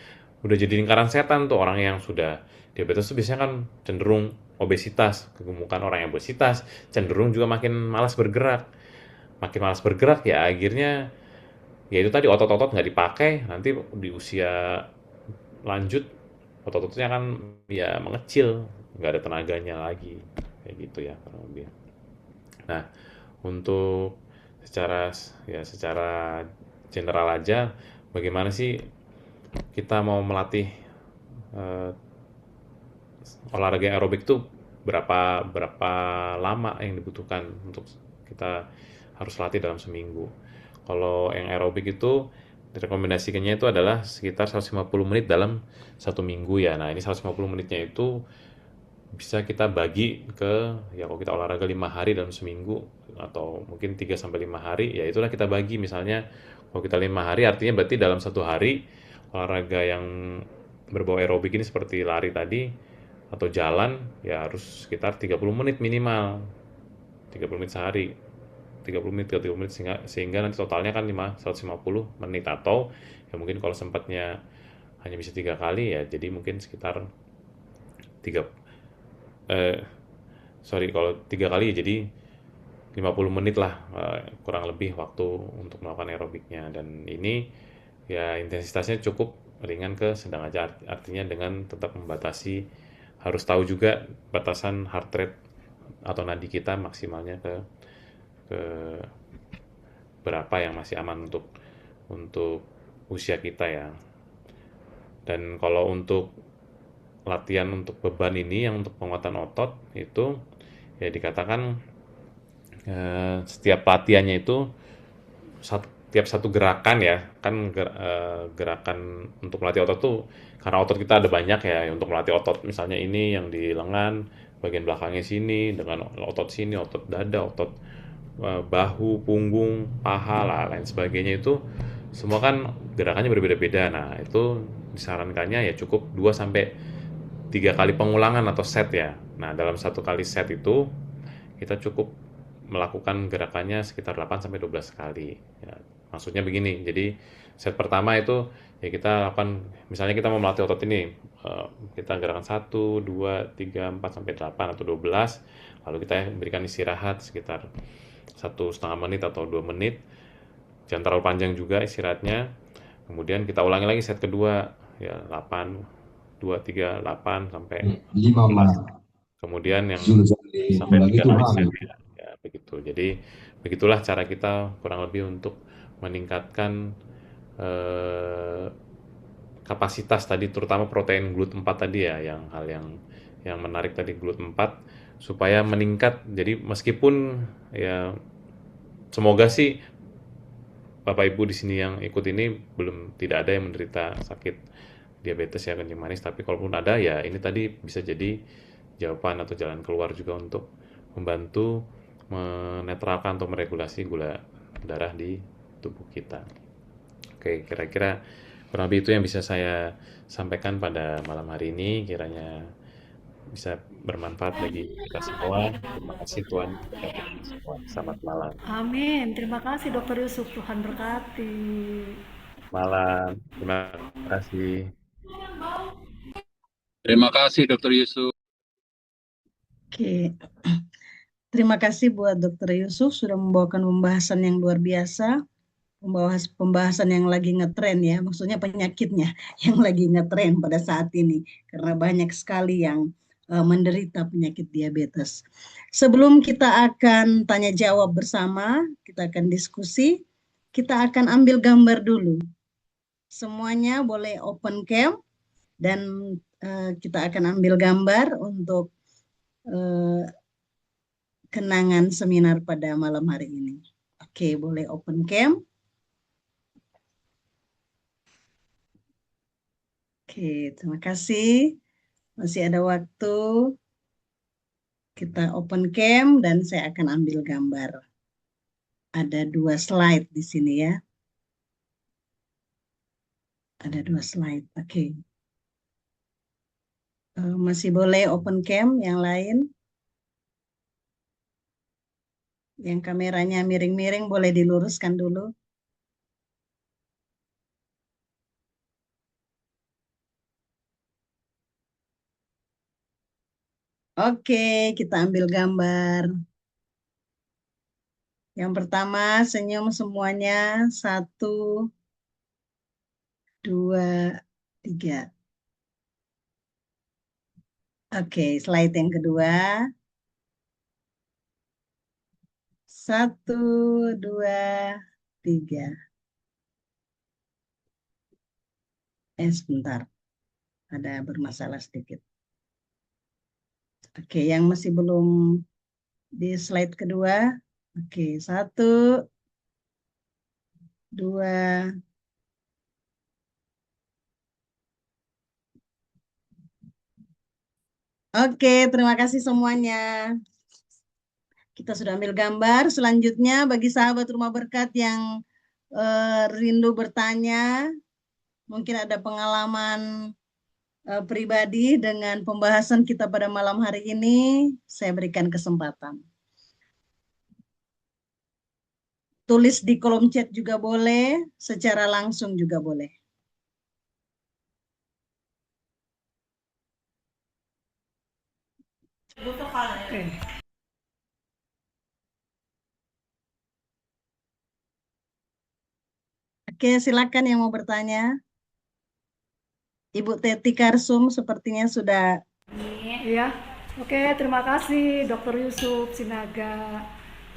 udah jadi lingkaran setan tuh. Orang yang sudah diabetes itu biasanya kan cenderung obesitas, kegemukan. Orang yang obesitas cenderung juga makin malas bergerak. Makin malas bergerak ya akhirnya ya itu tadi, otot-otot nggak dipakai, nanti di usia lanjut otot-ototnya kan ya mengecil, nggak ada tenaganya lagi, kayak gitu ya kurang lebih. Nah untuk secara general aja, bagaimana sih kita mau melatih olahraga aerobik itu, berapa lama yang dibutuhkan untuk kita harus latih dalam seminggu. Kalau yang aerobik itu direkomendasikannya itu adalah sekitar 150 menit dalam satu minggu ya. Nah ini 150 menitnya itu bisa kita bagi ke, ya kalau kita olahraga 5 hari dalam seminggu atau mungkin 3-5 hari, ya itulah kita bagi. Misalnya kalau kita 5 hari artinya berarti dalam satu hari olahraga yang berbau aerobik ini seperti lari tadi atau jalan ya harus sekitar 30 menit minimal, 30 menit sehari. 30 menit, 30 menit sehingga nanti totalnya kan 150 menit, atau ya mungkin kalau sempatnya hanya bisa 3 kali ya jadi mungkin sekitar 3 kalau 3 kali ya jadi 50 menit lah, kurang lebih waktu untuk melakukan aerobiknya. Dan ini ya intensitasnya cukup ringan ke sedang aja, artinya dengan tetap membatasi, harus tahu juga batasan heart rate atau nadi kita maksimalnya ke berapa yang masih aman untuk usia kita ya. Dan kalau untuk latihan untuk beban ini yang untuk penguatan otot itu ya dikatakan setiap latihannya itu tiap satu gerakan ya kan, gerakan untuk melatih otot tuh karena otot kita ada banyak ya, untuk melatih otot misalnya ini yang di lengan bagian belakangnya sini dengan otot sini, otot dada, otot bahu, punggung, paha lah lain sebagainya, itu semua kan gerakannya berbeda-beda. Nah, itu disarankannya ya cukup 2 sampai 3 kali pengulangan atau set ya. Nah, dalam satu kali set itu kita cukup melakukan gerakannya sekitar 8 sampai 12 kali. Ya, maksudnya begini. Jadi set pertama itu ya kita lakukan, misalnya kita mau melatih otot ini, kita gerakan 1, 2, 3, 4 sampai 8 atau 12, lalu kita berikan istirahat sekitar 1,5 menit atau 2 menit. Jangan terlalu panjang juga istirahatnya. Kemudian kita ulangi lagi set kedua ya 8, 2, 3, 8 sampai 5 kemudian yang Zul sampai 3 itu kali set ya begitu. Jadi begitulah cara kita kurang lebih untuk meningkatkan kapasitas tadi, terutama protein GLUT4 tadi ya, yang menarik tadi GLUT4 supaya meningkat. Jadi meskipun ya semoga sih Bapak Ibu di sini yang ikut ini tidak ada yang menderita sakit diabetes ya, kencing manis, tapi kalaupun ada ya ini tadi bisa jadi jawaban atau jalan keluar juga untuk membantu menetralkan atau meregulasi gula darah di tubuh kita. Oke, kira-kira kurang lebih itu yang bisa saya sampaikan pada malam hari ini, kiranya bisa bermanfaat bagi kita semua. Terima kasih Tuhan. Selamat malam. Amin. Terima kasih Dokter Yusuf. Tuhan berkati. Malam. Terima kasih. Terima kasih Dokter Yusuf. Oke. Terima kasih buat Dokter Yusuf sudah membawakan pembahasan yang luar biasa. Pembahasan yang lagi ngetren ya, maksudnya penyakitnya yang lagi ngetren pada saat ini, karena banyak sekali yang menderita penyakit diabetes. Sebelum kita akan tanya jawab bersama, kita akan diskusi, kita akan ambil gambar dulu. Semuanya boleh open cam dan kita akan ambil gambar untuk kenangan seminar pada malam hari ini. Oke, boleh open cam. Oke, terima kasih. Masih ada waktu. Kita open cam dan saya akan ambil gambar. Ada 2 slide di sini ya. Ada 2 slide. Oke. Masih boleh open cam yang lain. Yang kameranya miring-miring boleh diluruskan dulu. Oke, kita ambil gambar. Yang pertama, senyum semuanya. 1, 2, 3. Oke, slide yang kedua. 1, 2, 3. Sebentar. Ada bermasalah sedikit. Oke, yang masih belum di slide kedua. Oke, 1, 2. Oke, terima kasih semuanya. Kita sudah ambil gambar. Selanjutnya bagi sahabat Rumah Berkat yang rindu bertanya, mungkin ada pengalaman pribadi dengan pembahasan kita pada malam hari ini, saya berikan kesempatan. tulis di kolom chat juga boleh, secara langsung juga boleh. Oke. Oke, silakan yang mau bertanya. Ibu Teti Karsum sepertinya sudah. Iya. Oke, terima kasih Dr. Yusuf Sinaga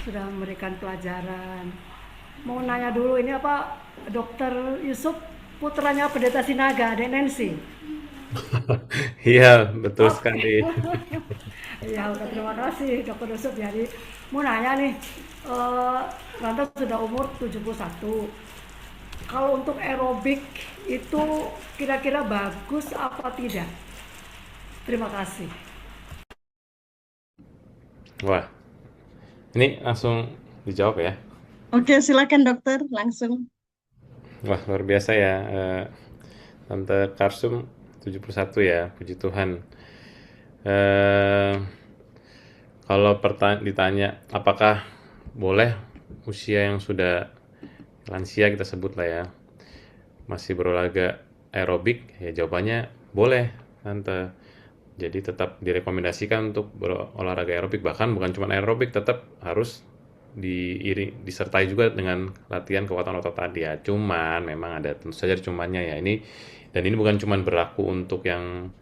sudah memberikan pelajaran. Mau nanya dulu ini apa Dr. Yusuf putranya Pendeta Sinaga, Adik Nancy? Iya, betul Oke. sekali. Iya, udah terima kasih Dr. Yusuf. Jadi mau nanya nih, Ranta sudah umur 71. Kalau untuk aerobik itu kira-kira bagus apa tidak? Terima kasih. Wah, ini langsung dijawab ya. Oke, silakan dokter, langsung. Wah, luar biasa ya. Tante Karsum 71 ya, puji Tuhan. Eh, Kalau ditanya apakah boleh usia yang sudah lansia kita sebut lah ya, masih berolahraga aerobik, ya jawabannya boleh, Tante. Jadi tetap direkomendasikan untuk berolahraga aerobik, bahkan bukan cuma aerobik, tetap harus disertai juga dengan latihan kekuatan otot tadi ya. Cuman memang ada tentu saja cumannya ya. Ini bukan cuma berlaku untuk yang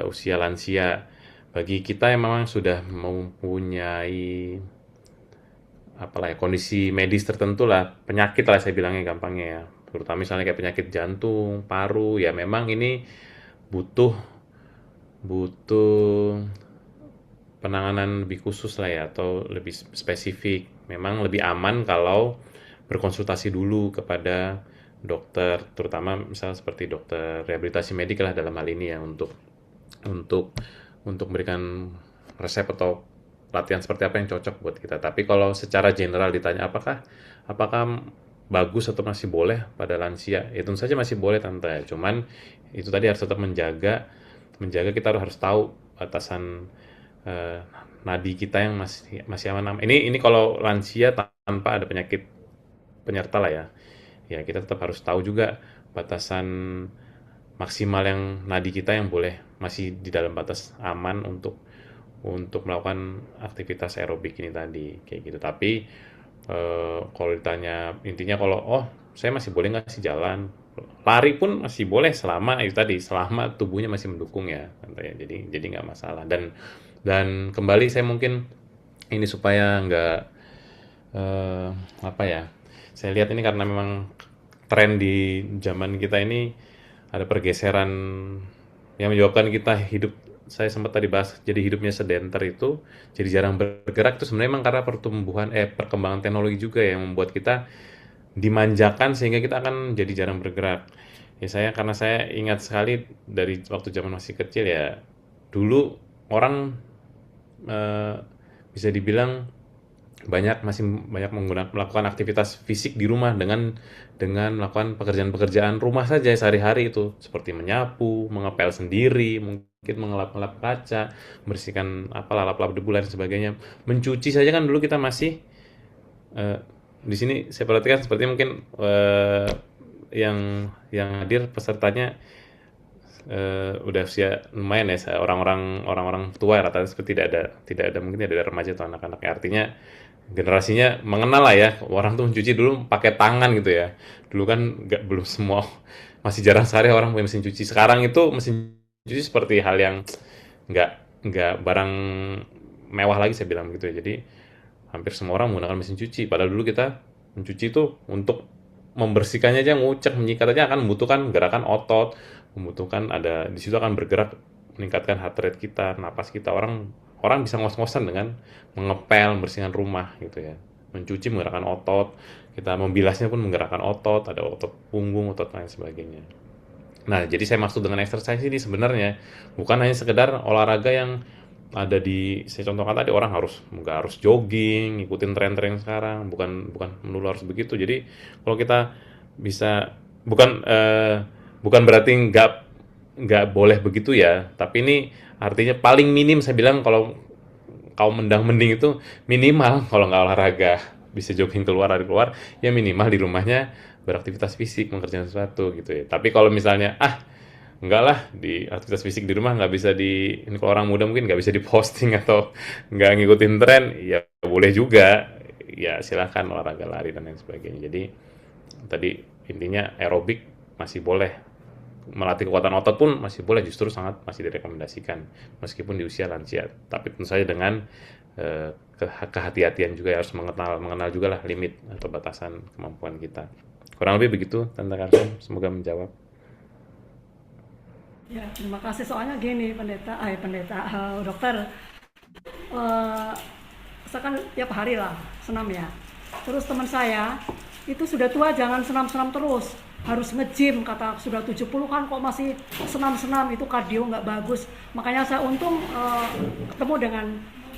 usia lansia. Bagi kita yang memang sudah mempunyai apalah ya, kondisi medis tertentu lah, penyakit lah saya bilangnya gampangnya ya. Terutama misalnya kayak penyakit jantung, paru, ya memang ini butuh butuh penanganan lebih khusus lah ya, atau lebih spesifik. Memang lebih aman kalau berkonsultasi dulu kepada dokter, terutama misalnya seperti dokter rehabilitasi medik lah dalam hal ini ya, untuk memberikan resep atau latihan seperti apa yang cocok buat kita. Tapi kalau secara general ditanya apakah bagus atau masih boleh pada lansia, ya tentu saja masih boleh Tante. Cuman itu tadi harus tetap menjaga kita harus tahu batasan nadi kita yang masih aman. Ini kalau lansia tanpa ada penyakit penyerta lah ya. Ya kita tetap harus tahu juga batasan maksimal yang nadi kita yang boleh masih di dalam batas aman untuk melakukan aktivitas aerobik ini tadi kayak gitu. Tapi kalau ditanya intinya, kalau saya masih boleh nggak sih jalan, lari pun masih boleh selama itu tadi, selama tubuhnya masih mendukung ya, jadi nggak masalah. Dan kembali saya mungkin ini supaya nggak apa ya, saya lihat ini karena memang tren di zaman kita ini ada pergeseran yang menyebabkan kita hidup, saya sempat tadi bahas, jadi hidupnya sedentar itu, jadi jarang bergerak. Itu sebenarnya memang karena perkembangan teknologi juga yang membuat kita dimanjakan sehingga kita akan jadi jarang bergerak. Ya karena saya ingat sekali dari waktu zaman masih kecil ya, dulu orang bisa dibilang masih banyak melakukan aktivitas fisik di rumah dengan melakukan pekerjaan-pekerjaan rumah saja sehari-hari, itu seperti menyapu, mengepel sendiri, mungkin mengelap-ngelap kaca, membersihkan lap-lap debu dan sebagainya. Mencuci saja kan dulu kita masih di sini saya perhatikan seperti mungkin yang hadir pesertanya udah usia lumayan ya, orang-orang tua rata-rata, seperti tidak ada mungkin tidak ada remaja atau anak-anak ya. Artinya generasinya mengenal lah ya, orang tuh mencuci dulu pakai tangan gitu ya. Dulu kan belum semua, masih jarang sekali orang punya mesin cuci. Sekarang itu mesin cuci seperti hal yang nggak barang mewah lagi saya bilang gitu ya. Jadi hampir semua orang menggunakan mesin cuci. Padahal dulu kita mencuci itu untuk membersihkannya aja, ngucek, menyikat aja akan membutuhkan gerakan otot, membutuhkan di situ akan bergerak, meningkatkan heart rate kita, napas kita. Orang bisa ngos-ngosan dengan mengepel, membersihkan rumah gitu ya. Mencuci menggerakkan otot, kita membilasnya pun menggerakkan otot, ada otot punggung, otot lain sebagainya. Nah, jadi saya maksud dengan exercise ini sebenarnya bukan hanya sekedar olahraga yang ada saya contohkan tadi, orang nggak harus jogging, ngikutin tren-tren sekarang, bukan melulu harus begitu. Jadi kalau kita bisa, bukan berarti nggak boleh begitu ya, tapi ini artinya paling minim saya bilang, kalau kaum mendang-mending itu minimal kalau nggak olahraga bisa jogging keluar, lari keluar, ya minimal di rumahnya beraktivitas fisik, mengerjakan sesuatu gitu ya. Tapi kalau misalnya, enggak lah, di aktivitas fisik di rumah nggak bisa ini kalau orang muda mungkin nggak bisa diposting atau nggak ngikutin tren, ya boleh juga. Ya silahkan olahraga lari dan lain sebagainya. Jadi tadi intinya aerobik masih boleh, melatih kekuatan otot pun masih boleh, justru sangat masih direkomendasikan meskipun di usia lansia. Tapi tentu saja dengan kehati-hatian juga, harus mengenal juga lah limit atau batasan kemampuan kita. Kurang lebih begitu, Tante Karsen. Semoga menjawab. Ya, terima kasih. Soalnya gini, dokter, eh, saya kan tiap hari lah senam ya. Terus teman saya itu sudah tua, jangan senam-senam terus, harus nge-gym, kata sudah 70 kan kok masih senam-senam, itu kardio nggak bagus. Makanya saya untung ketemu dengan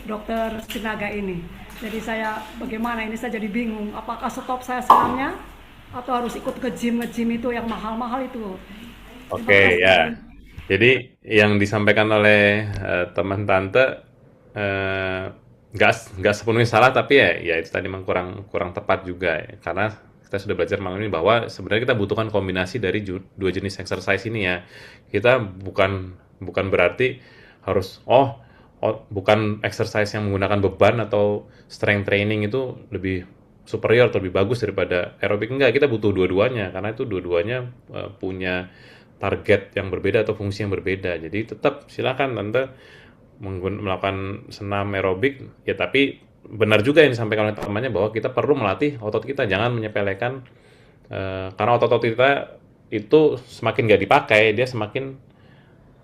dokter Sinaga ini. Jadi saya bagaimana ini, saya jadi bingung, apakah stop saya senamnya atau harus ikut nge-gym itu yang mahal-mahal itu. Oke, ya. Jadi yang disampaikan oleh teman tante nggak sepenuhnya salah, tapi ya itu tadi memang kurang tepat juga ya. Karena kita sudah belajar malam ini bahwa sebenarnya kita butuhkan kombinasi dari dua jenis exercise ini ya. Kita bukan berarti harus bukan exercise yang menggunakan beban atau strength training itu lebih superior atau lebih bagus daripada aerobik. Enggak, kita butuh dua-duanya karena itu dua-duanya punya target yang berbeda atau fungsi yang berbeda. Jadi tetap silakan Tante melakukan senam aerobik ya, tapi benar juga yang disampaikan oleh temannya bahwa kita perlu melatih otot kita, jangan menyepelekan karena otot-otot kita itu semakin nggak dipakai dia semakin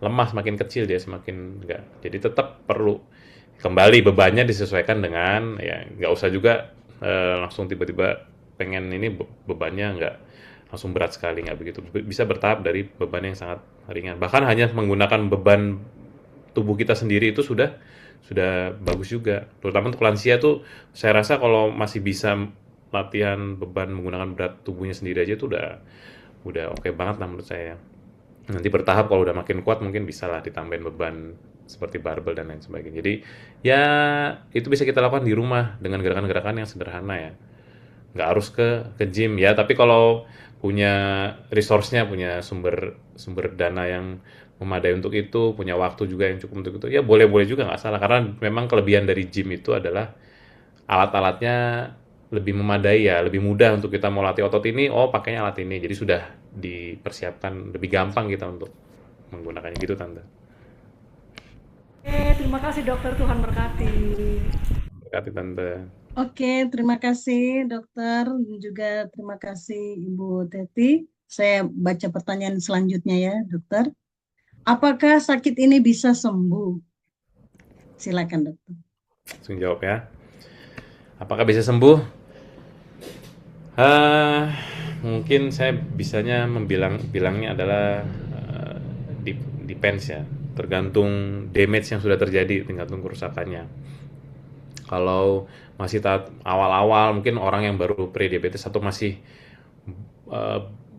lemah, semakin kecil dia semakin nggak. Jadi tetap perlu kembali bebannya disesuaikan dengan, ya nggak usah juga langsung tiba-tiba pengen ini bebannya nggak langsung berat sekali, nggak begitu. Bisa bertahap dari beban yang sangat ringan. Bahkan hanya menggunakan beban tubuh kita sendiri itu sudah bagus juga. Terutama untuk lansia tuh, saya rasa kalau masih bisa latihan beban menggunakan berat tubuhnya sendiri aja tuh udah oke banget lah menurut saya. Nanti bertahap kalau udah makin kuat mungkin bisa lah ditambahin beban seperti barbel dan lain sebagainya. Jadi ya itu bisa kita lakukan di rumah dengan gerakan-gerakan yang sederhana ya. Nggak harus ke gym ya, tapi kalau punya resource-nya, punya sumber dana yang memadai untuk itu, punya waktu juga yang cukup untuk itu, ya boleh-boleh juga, nggak salah. Karena memang kelebihan dari gym itu adalah alat-alatnya lebih memadai ya, lebih mudah untuk kita mau latih otot ini, pakainya alat ini. Jadi sudah dipersiapkan, lebih gampang kita untuk menggunakannya gitu, Tante. Terima kasih dokter, Tuhan berkati. Berkati, Tante. Oke, terima kasih dokter, dan juga terima kasih Ibu Teti. Saya baca pertanyaan selanjutnya ya, dokter. Apakah sakit ini bisa sembuh? Silakan, dokter. Langsung jawab ya. Apakah bisa sembuh? Mungkin saya bisanya bilangnya adalah depends ya. Tergantung damage yang sudah terjadi, tergantung kerusakannya. Kalau masih awal-awal, mungkin orang yang baru pre-diabetes atau masih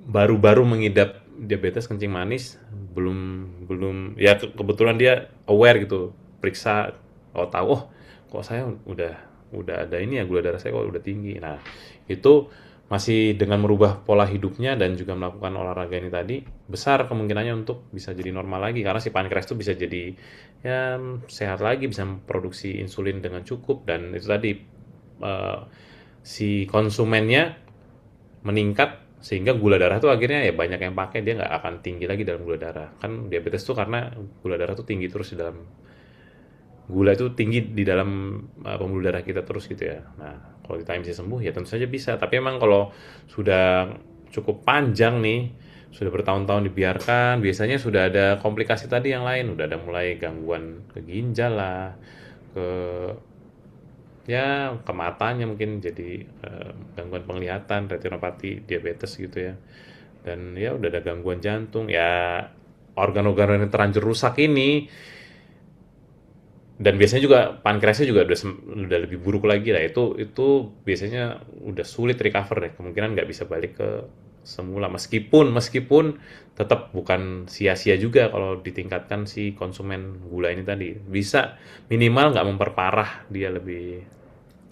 baru-baru mengidap diabetes kencing manis, belum ya kebetulan dia aware gitu, periksa, tahu kok saya udah ada ini ya, gula darah saya kok udah tinggi. Nah, itu masih dengan merubah pola hidupnya dan juga melakukan olahraga ini tadi, besar kemungkinannya untuk bisa jadi normal lagi, karena si pankreas itu bisa jadi ya sehat lagi, bisa memproduksi insulin dengan cukup, dan itu tadi si konsumennya meningkat sehingga gula darah tuh akhirnya ya banyak yang pakai, dia nggak akan tinggi lagi dalam gula darah. Kan diabetes tuh karena gula darah tuh tinggi terus di dalam, gula itu tinggi di dalam pembuluh darah kita terus gitu ya. Nah, kalau ditanya bisa sembuh ya tentu saja bisa, tapi emang kalau sudah cukup panjang nih, sudah bertahun-tahun dibiarkan, biasanya sudah ada komplikasi tadi yang lain, udah ada mulai gangguan ke ginjal lah, ke matanya mungkin jadi gangguan penglihatan, retinopati, diabetes gitu ya. Dan ya udah ada gangguan jantung, ya organ-organ yang terlanjur rusak ini. Dan biasanya juga pankreasnya juga udah lebih buruk lagi lah. Itu biasanya udah sulit recover deh. Kemungkinan nggak bisa balik ke semula. Meskipun tetap bukan sia-sia juga kalau ditingkatkan si konsumen gula ini tadi. Bisa minimal nggak memperparah dia lebih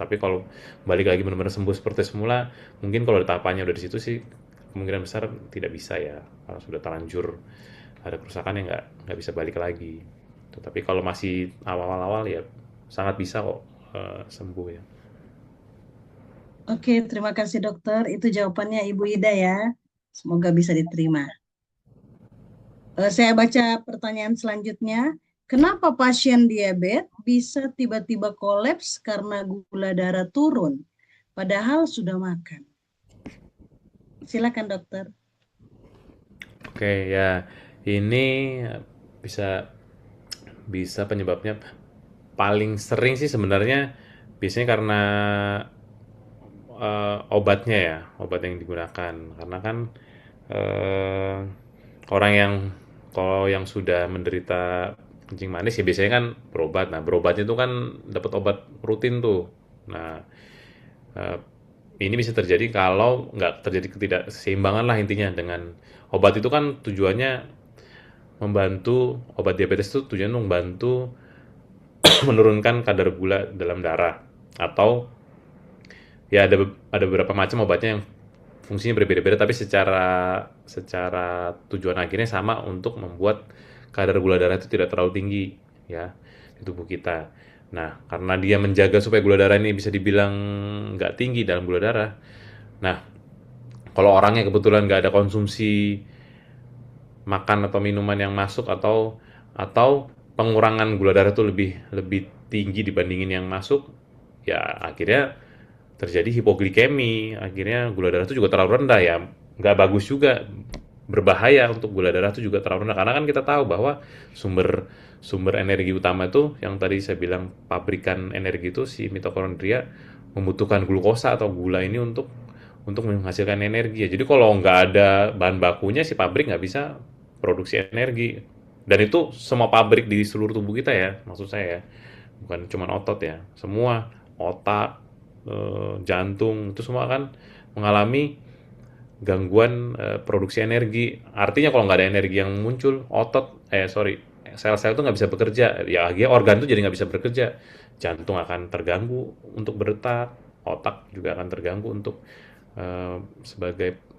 Tapi kalau balik lagi benar-benar sembuh seperti semula, mungkin kalau tahapannya udah di situ sih kemungkinan besar tidak bisa ya, kalau sudah terlanjur ada kerusakan yang nggak bisa balik lagi. Tapi kalau masih awal-awal ya sangat bisa kok sembuh ya. Oke, terima kasih dokter. Itu jawabannya Ibu Ida ya. Semoga bisa diterima. Saya baca pertanyaan selanjutnya. Kenapa pasien diabetes bisa tiba-tiba kolaps karena gula darah turun, padahal sudah makan? Silakan dokter. Oke ya, ini bisa bisa penyebabnya paling sering sih sebenarnya biasanya karena obatnya ya, obat yang digunakan. Karena kan eh, orang yang kalau yang sudah menderita kencing manis ya biasanya kan berobat. Nah, berobatnya itu kan dapat obat rutin tuh. Nah, eh, ini bisa terjadi kalau nggak terjadi ketidakseimbangan lah intinya dengan obat itu kan tujuannya membantu obat diabetes itu tujuannya membantu menurunkan kadar gula dalam darah atau ya ada beberapa macam obatnya yang fungsinya berbeda-beda tapi secara secara tujuan akhirnya sama untuk membuat kadar gula darah itu tidak terlalu tinggi ya di tubuh kita. Nah, karena dia menjaga supaya gula darah ini bisa dibilang nggak tinggi dalam gula darah. Nah, kalau orangnya kebetulan nggak ada konsumsi makan atau minuman yang masuk atau pengurangan gula darah itu lebih lebih tinggi dibandingin yang masuk, ya akhirnya terjadi hipoglikemi, akhirnya gula darah itu juga terlalu rendah ya, nggak bagus juga, berbahaya untuk gula darah itu juga terlalu rendah, karena kan kita tahu bahwa sumber sumber energi utama itu yang tadi saya bilang pabrikan energi itu si mitokondria membutuhkan glukosa atau gula ini untuk menghasilkan energi ya. Jadi kalau nggak ada bahan bakunya si pabrik nggak bisa produksi energi. Dan itu semua pabrik di seluruh tubuh kita ya, maksud saya ya. Bukan cuma otot ya, semua otak, jantung itu semua kan mengalami gangguan produksi energi. Artinya kalau nggak ada energi yang muncul, sel-sel itu nggak bisa bekerja. Ya akhirnya organ itu jadi nggak bisa bekerja. Jantung akan terganggu untuk berdetak, otak juga akan terganggu untuk sebagai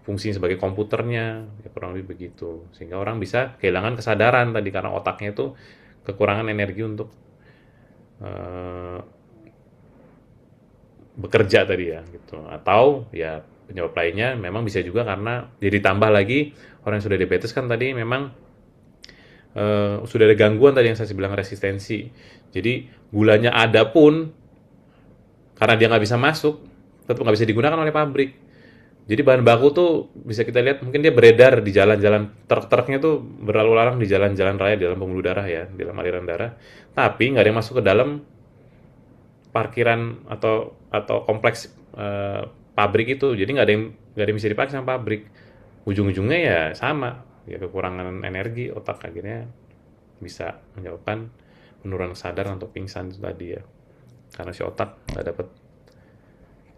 fungsinya sebagai komputernya, ya kurang lebih begitu. Sehingga orang bisa kehilangan kesadaran tadi karena otaknya itu kekurangan energi untuk bekerja tadi ya gitu. Atau ya penyebab lainnya memang bisa juga karena jadi tambah lagi orang yang sudah diabetes kan tadi memang sudah ada gangguan tadi yang saya bilang resistensi. Jadi gulanya ada pun karena dia nggak bisa masuk, tetap nggak bisa digunakan oleh pabrik. Jadi bahan baku tuh bisa kita lihat mungkin dia beredar di jalan-jalan, truk-truknya tuh berlalu lalang di jalan-jalan raya di dalam pembuluh darah ya, di dalam aliran darah. Tapi nggak ada yang masuk ke dalam parkiran atau kompleks pabrik itu. Jadi nggak ada yang bisa dipakai sama pabrik. Ujung-ujungnya ya sama, ya kekurangan energi otak akhirnya bisa menyebabkan penurunan kesadaran atau pingsan itu tadi ya. Karena si otak nggak dapat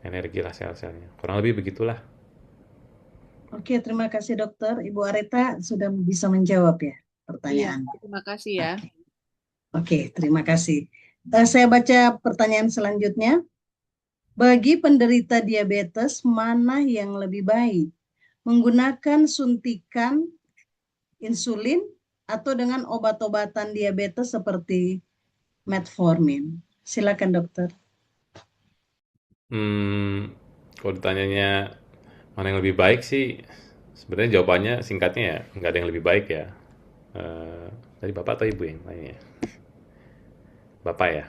energi lah sel-selnya. Kurang lebih begitulah. Oke, terima kasih dokter. Ibu Areta sudah bisa menjawab ya pertanyaan. Iya, terima kasih ya. Oke, terima kasih. Saya baca pertanyaan selanjutnya. Bagi penderita diabetes, mana yang lebih baik? Menggunakan suntikan insulin atau dengan obat-obatan diabetes seperti metformin? Silakan dokter. Kalau ditanyanya mana yang lebih baik sih, sebenarnya jawabannya singkatnya ya nggak ada yang lebih baik ya. Tadi bapak atau ibu yang tanya? Bapak ya.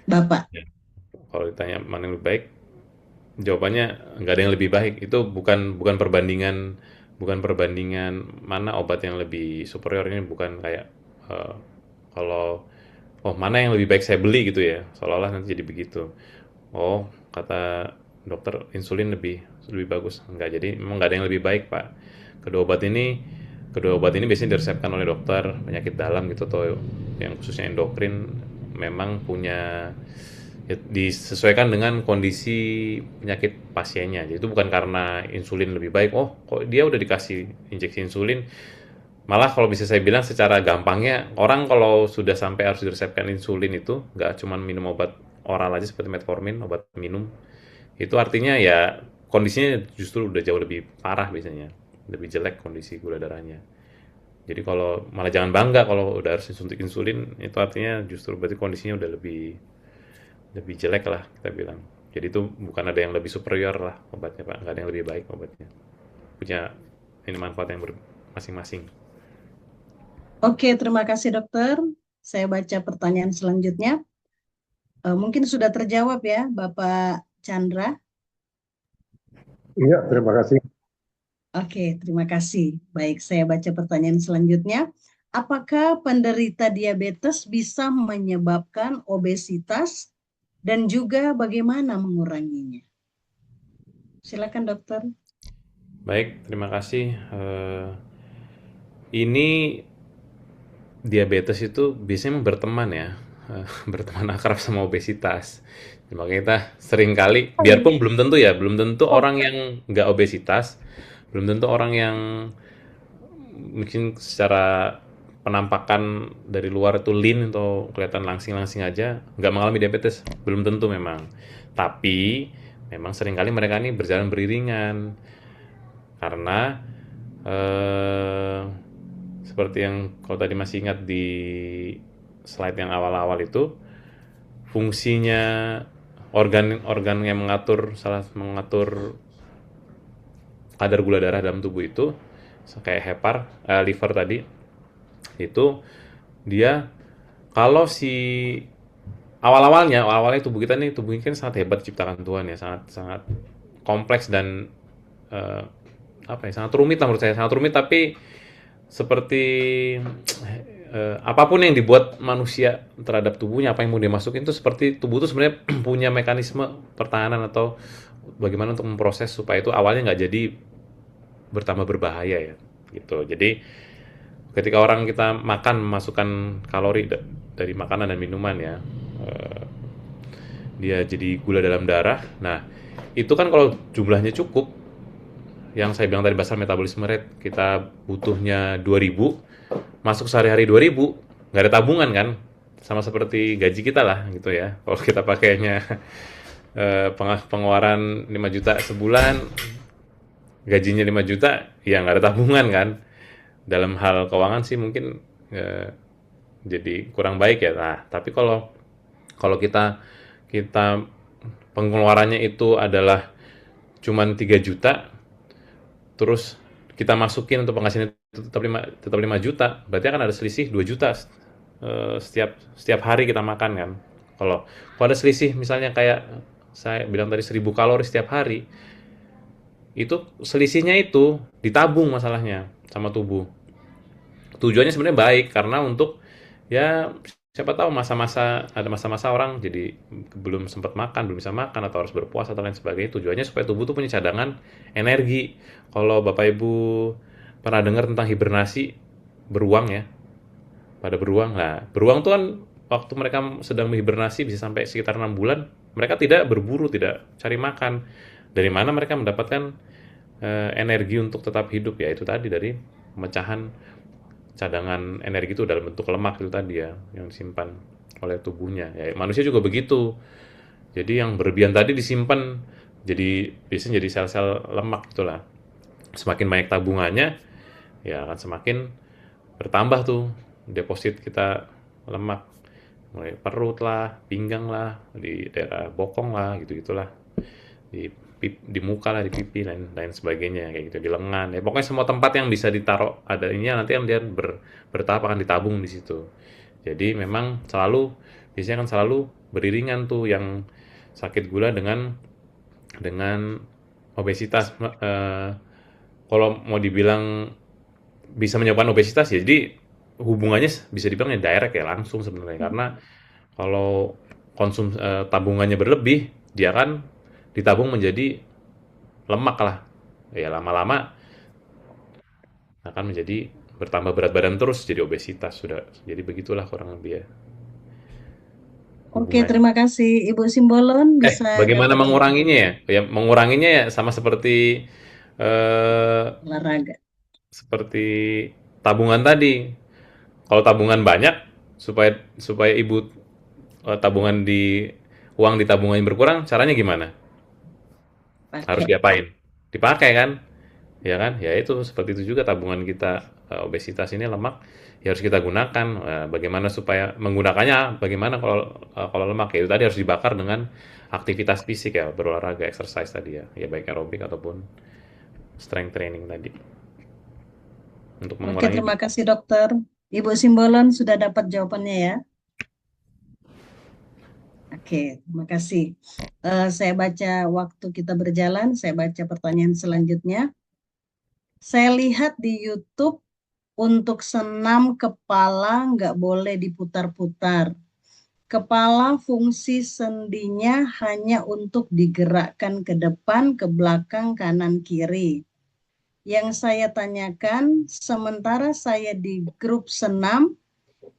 Bapak. Kalau ditanya mana yang lebih baik, jawabannya nggak ada yang lebih baik. Itu bukan bukan perbandingan mana obat yang lebih superior, ini bukan kayak kalau mana yang lebih baik saya beli gitu ya, seolah-olah nanti jadi begitu. Oh, kata dokter insulin lebih bagus. Enggak, jadi memang nggak ada yang lebih baik pak. Kedua obat ini biasanya diresepkan oleh dokter penyakit dalam gitu atau yang khususnya endokrin, memang punya ya, disesuaikan dengan kondisi penyakit pasiennya. Jadi itu bukan karena insulin lebih baik, oh kok dia udah dikasih injeksi insulin. Malah kalau bisa saya bilang secara gampangnya, orang kalau sudah sampai harus diresepkan insulin itu nggak cuma minum obat oral aja seperti metformin, obat minum, itu artinya ya kondisinya justru udah jauh lebih parah biasanya, lebih jelek kondisi gula darahnya. Jadi kalau malah jangan bangga kalau udah harus suntik insulin, itu artinya justru berarti kondisinya udah lebih lebih jelek lah kita bilang. Jadi itu bukan ada yang lebih superior lah obatnya Pak, nggak ada yang lebih baik obatnya. Punya ini manfaat yang masing-masing. Oke, terima kasih dokter. Saya baca pertanyaan selanjutnya. Mungkin sudah terjawab ya, Bapak Chandra. Iya, terima kasih. Oke, terima kasih. Baik, saya baca pertanyaan selanjutnya. Apakah penderita diabetes bisa menyebabkan obesitas dan juga bagaimana menguranginya? Silakan dokter. Baik, terima kasih. Ini diabetes itu biasanya memang berteman ya, berteman akrab sama obesitas. Makanya kita sering kali, biarpun belum tentu ya, belum tentu orang yang nggak obesitas, belum tentu orang yang mungkin secara penampakan dari luar itu lean atau kelihatan langsing-langsing aja, nggak mengalami diabetes, belum tentu memang. Tapi memang seringkali mereka ini berjalan beriringan karena eh, seperti yang kalau tadi masih ingat di slide yang awal-awal itu, fungsinya organ-organ yang mengatur kadar gula darah dalam tubuh itu kayak liver tadi itu dia kalau si awalnya tubuh kita kan sangat hebat diciptakan Tuhan ya, sangat sangat kompleks dan eh, sangat rumit lah menurut saya, sangat rumit, tapi seperti apapun yang dibuat manusia terhadap tubuhnya, apa yang mau dimasukin itu seperti tubuh itu sebenarnya punya mekanisme pertahanan atau bagaimana untuk memproses supaya itu awalnya nggak jadi bertambah berbahaya ya gitu. Jadi ketika orang kita makan memasukkan kalori dari makanan dan minuman ya, dia jadi gula dalam darah. Nah itu kan kalau jumlahnya cukup, yang saya bilang tadi basal metabolisme rate, kita butuhnya 2000, masuk sehari-hari 2000, nggak ada tabungan kan, sama seperti gaji kita lah gitu ya. Kalau kita pakainya pengeluaran 5 juta sebulan, gajinya 5 juta, ya nggak ada tabungan kan. Dalam hal keuangan sih mungkin jadi kurang baik ya. Nah, tapi kalau kalau kita kita pengeluarannya itu adalah cuman 3 juta, terus kita masukin untuk penghasilan tetap 5 juta, berarti akan ada selisih 2 juta setiap hari kita makan kan. Kalau ada selisih misalnya kayak saya bilang tadi 1000 kalori setiap hari, itu selisihnya itu ditabung masalahnya sama tubuh. Tujuannya sebenarnya baik karena untuk ya siapa tahu ada masa-masa orang jadi belum sempat makan, belum bisa makan atau harus berpuasa atau lain sebagainya. Tujuannya supaya tubuh tuh punya cadangan energi. Kalau Bapak Ibu pernah dengar tentang hibernasi beruang ya, pada beruang. Nah, beruang tuh kan waktu mereka sedang menghibernasi bisa sampai sekitar 6 bulan, mereka tidak berburu, tidak cari makan. Dari mana mereka mendapatkan energi untuk tetap hidup? Ya itu tadi dari pemecahan cadangan energi itu dalam bentuk lemak itu tadi ya, yang disimpan oleh tubuhnya. Ya, manusia juga begitu. Jadi yang berlebihan tadi disimpan biasanya jadi sel-sel lemak itulah. Semakin banyak tabungannya, ya akan semakin bertambah tuh deposit kita lemak. Mulai perut lah, pinggang lah, di daerah bokong lah, gitu-gitulah. Di muka lah, di pipi dan lain sebagainya kayak gitu, di lengan ya, pokoknya semua tempat yang bisa ditaruh ada ininya nanti kan dia bertahap akan ditabung di situ. Jadi memang biasanya kan selalu beriringan tuh yang sakit gula dengan obesitas. Kalau mau dibilang bisa menyebabkan obesitas ya, jadi hubungannya bisa dibilang ya direct ya, langsung sebenarnya, karena kalau tabungannya berlebih, dia kan ditabung menjadi lemak lah. Ya lama-lama akan menjadi bertambah berat badan terus, jadi obesitas sudah. Jadi begitulah kurang lebih ya. Oke, Hubungannya. terima kasih Ibu Simbolon. Bisa Bagaimana dapat menguranginya ya? Ya menguranginya ya sama seperti olahraga. seperti tabungan tadi. Kalau tabungan banyak supaya ibu tabungan di uang di tabungannya berkurang, caranya gimana? Harus Pakai. diapain? Dipakai kan? Ya kan? Ya itu seperti itu juga tabungan kita, obesitas ini lemak ya harus kita gunakan. Bagaimana supaya menggunakannya? Bagaimana kalau lemak ya itu tadi harus dibakar dengan aktivitas fisik ya, berolahraga, exercise tadi ya, ya baik aerobik ataupun strength training tadi untuk Oke, mengurangi. terima kasih dokter. Ibu Simbolon sudah dapat jawabannya ya? Oke, terima kasih. Saya baca waktu kita berjalan, saya baca pertanyaan selanjutnya. Saya lihat di YouTube untuk senam kepala nggak boleh diputar-putar. Kepala fungsi sendinya hanya untuk digerakkan ke depan, ke belakang, kanan, kiri. Yang saya tanyakan, sementara saya di grup senam,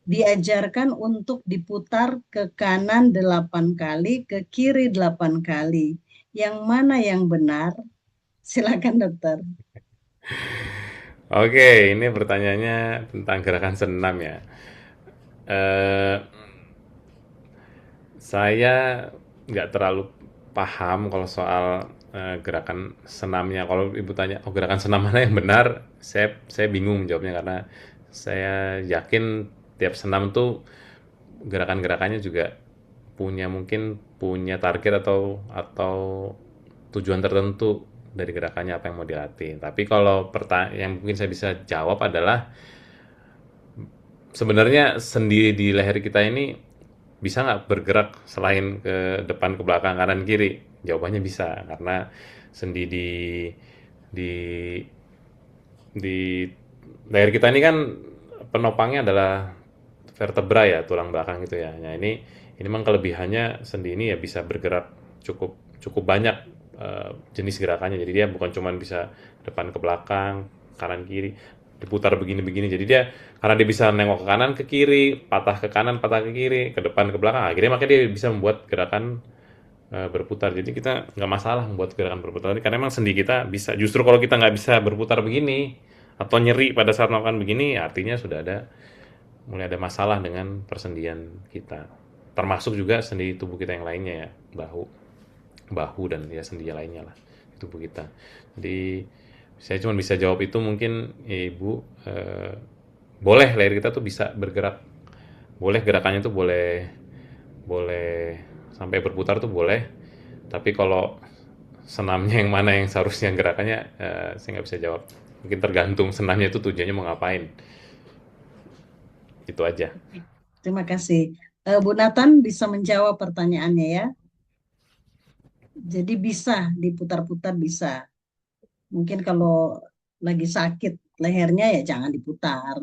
diajarkan untuk diputar ke kanan 8 kali, ke kiri 8 kali. Yang mana yang benar? Silakan dokter. Oke, ini pertanyaannya tentang gerakan senam ya. Eh, saya nggak terlalu paham kalau soal gerakan senamnya. Kalau ibu tanya, oh gerakan senam mana yang benar, saya bingung jawabnya karena saya yakin tiap senam tuh gerakan-gerakannya juga mungkin punya target atau tujuan tertentu dari gerakannya apa yang mau dilatih. Tapi kalau yang mungkin saya bisa jawab adalah sebenarnya sendi di leher kita ini bisa nggak bergerak selain ke depan, ke belakang, kanan, kiri? Jawabannya bisa, karena sendi di di leher kita ini kan penopangnya adalah vertebra ya, tulang belakang gitu ya. Nah ini memang kelebihannya sendi ini ya bisa bergerak cukup cukup banyak jenis gerakannya. Jadi dia bukan cuma bisa depan ke belakang, kanan kiri, diputar begini-begini. Jadi dia karena dia bisa nengok ke kanan ke kiri, patah ke kanan, patah ke kiri, ke depan ke belakang. Akhirnya makanya dia bisa membuat gerakan berputar. Jadi kita nggak masalah membuat gerakan berputar ini karena memang sendi kita bisa. Justru kalau kita nggak bisa berputar begini atau nyeri pada saat melakukan begini, artinya sudah mulai ada masalah dengan persendian kita. Termasuk juga sendi tubuh kita yang lainnya ya, bahu dan ya sendi lainnya lah di tubuh kita. Jadi saya cuma bisa jawab itu mungkin ya, Ibu boleh leher kita tuh bisa bergerak, boleh gerakannya tuh boleh boleh sampai berputar tuh boleh, tapi kalau senamnya yang mana yang seharusnya gerakannya saya nggak bisa jawab. Mungkin tergantung senamnya itu tujuannya mau ngapain. Itu aja. Terima kasih. Bu Nathan bisa menjawab pertanyaannya ya. Jadi bisa diputar-putar bisa. Mungkin kalau lagi sakit lehernya ya jangan diputar.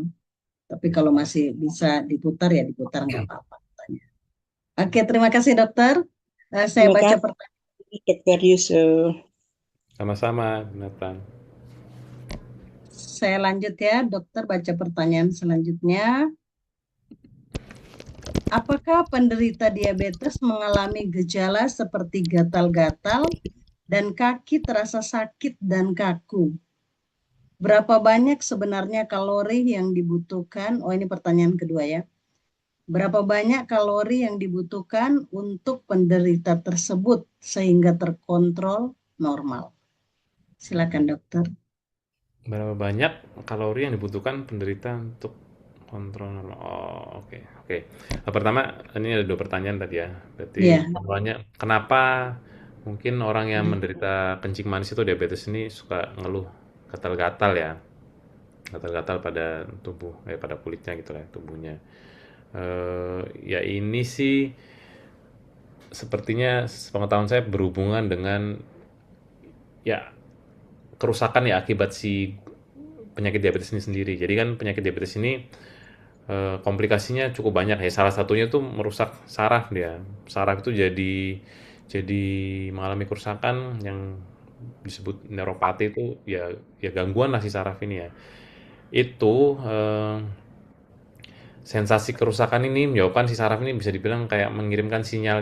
Tapi kalau masih bisa diputar ya diputar nggak apa-apa. Oke, terima kasih dokter. Saya Terima baca kasih, pertanyaan. Dr. Yusuf. Sama-sama, Nathan. Saya lanjut ya, dokter baca pertanyaan selanjutnya. Apakah penderita diabetes mengalami gejala seperti gatal-gatal dan kaki terasa sakit dan kaku? Berapa banyak sebenarnya kalori yang dibutuhkan? Oh, ini pertanyaan kedua ya. Berapa banyak kalori yang dibutuhkan untuk penderita tersebut sehingga terkontrol normal? Silakan dokter. Berapa banyak kalori yang dibutuhkan penderita untuk kontrol normal? Oh, oke. Oke. Pertama, ini ada 2 pertanyaan tadi ya. Berarti Iya. banyak. Kenapa mungkin orang yang menderita kencing manis itu diabetes ini suka ngeluh gatal-gatal ya? Gatal-gatal pada pada kulitnya gitu lah, tubuhnya. Ya ini sih sepertinya sepengetahuan saya berhubungan dengan ya kerusakan ya akibat si penyakit diabetes ini sendiri. Jadi kan penyakit diabetes ini komplikasinya cukup banyak ya. Salah satunya tuh merusak saraf dia. Saraf itu jadi mengalami kerusakan yang disebut neuropati itu ya gangguan lah si saraf ini ya. Itu sensasi kerusakan ini menyebabkan si saraf ini bisa dibilang kayak mengirimkan sinyal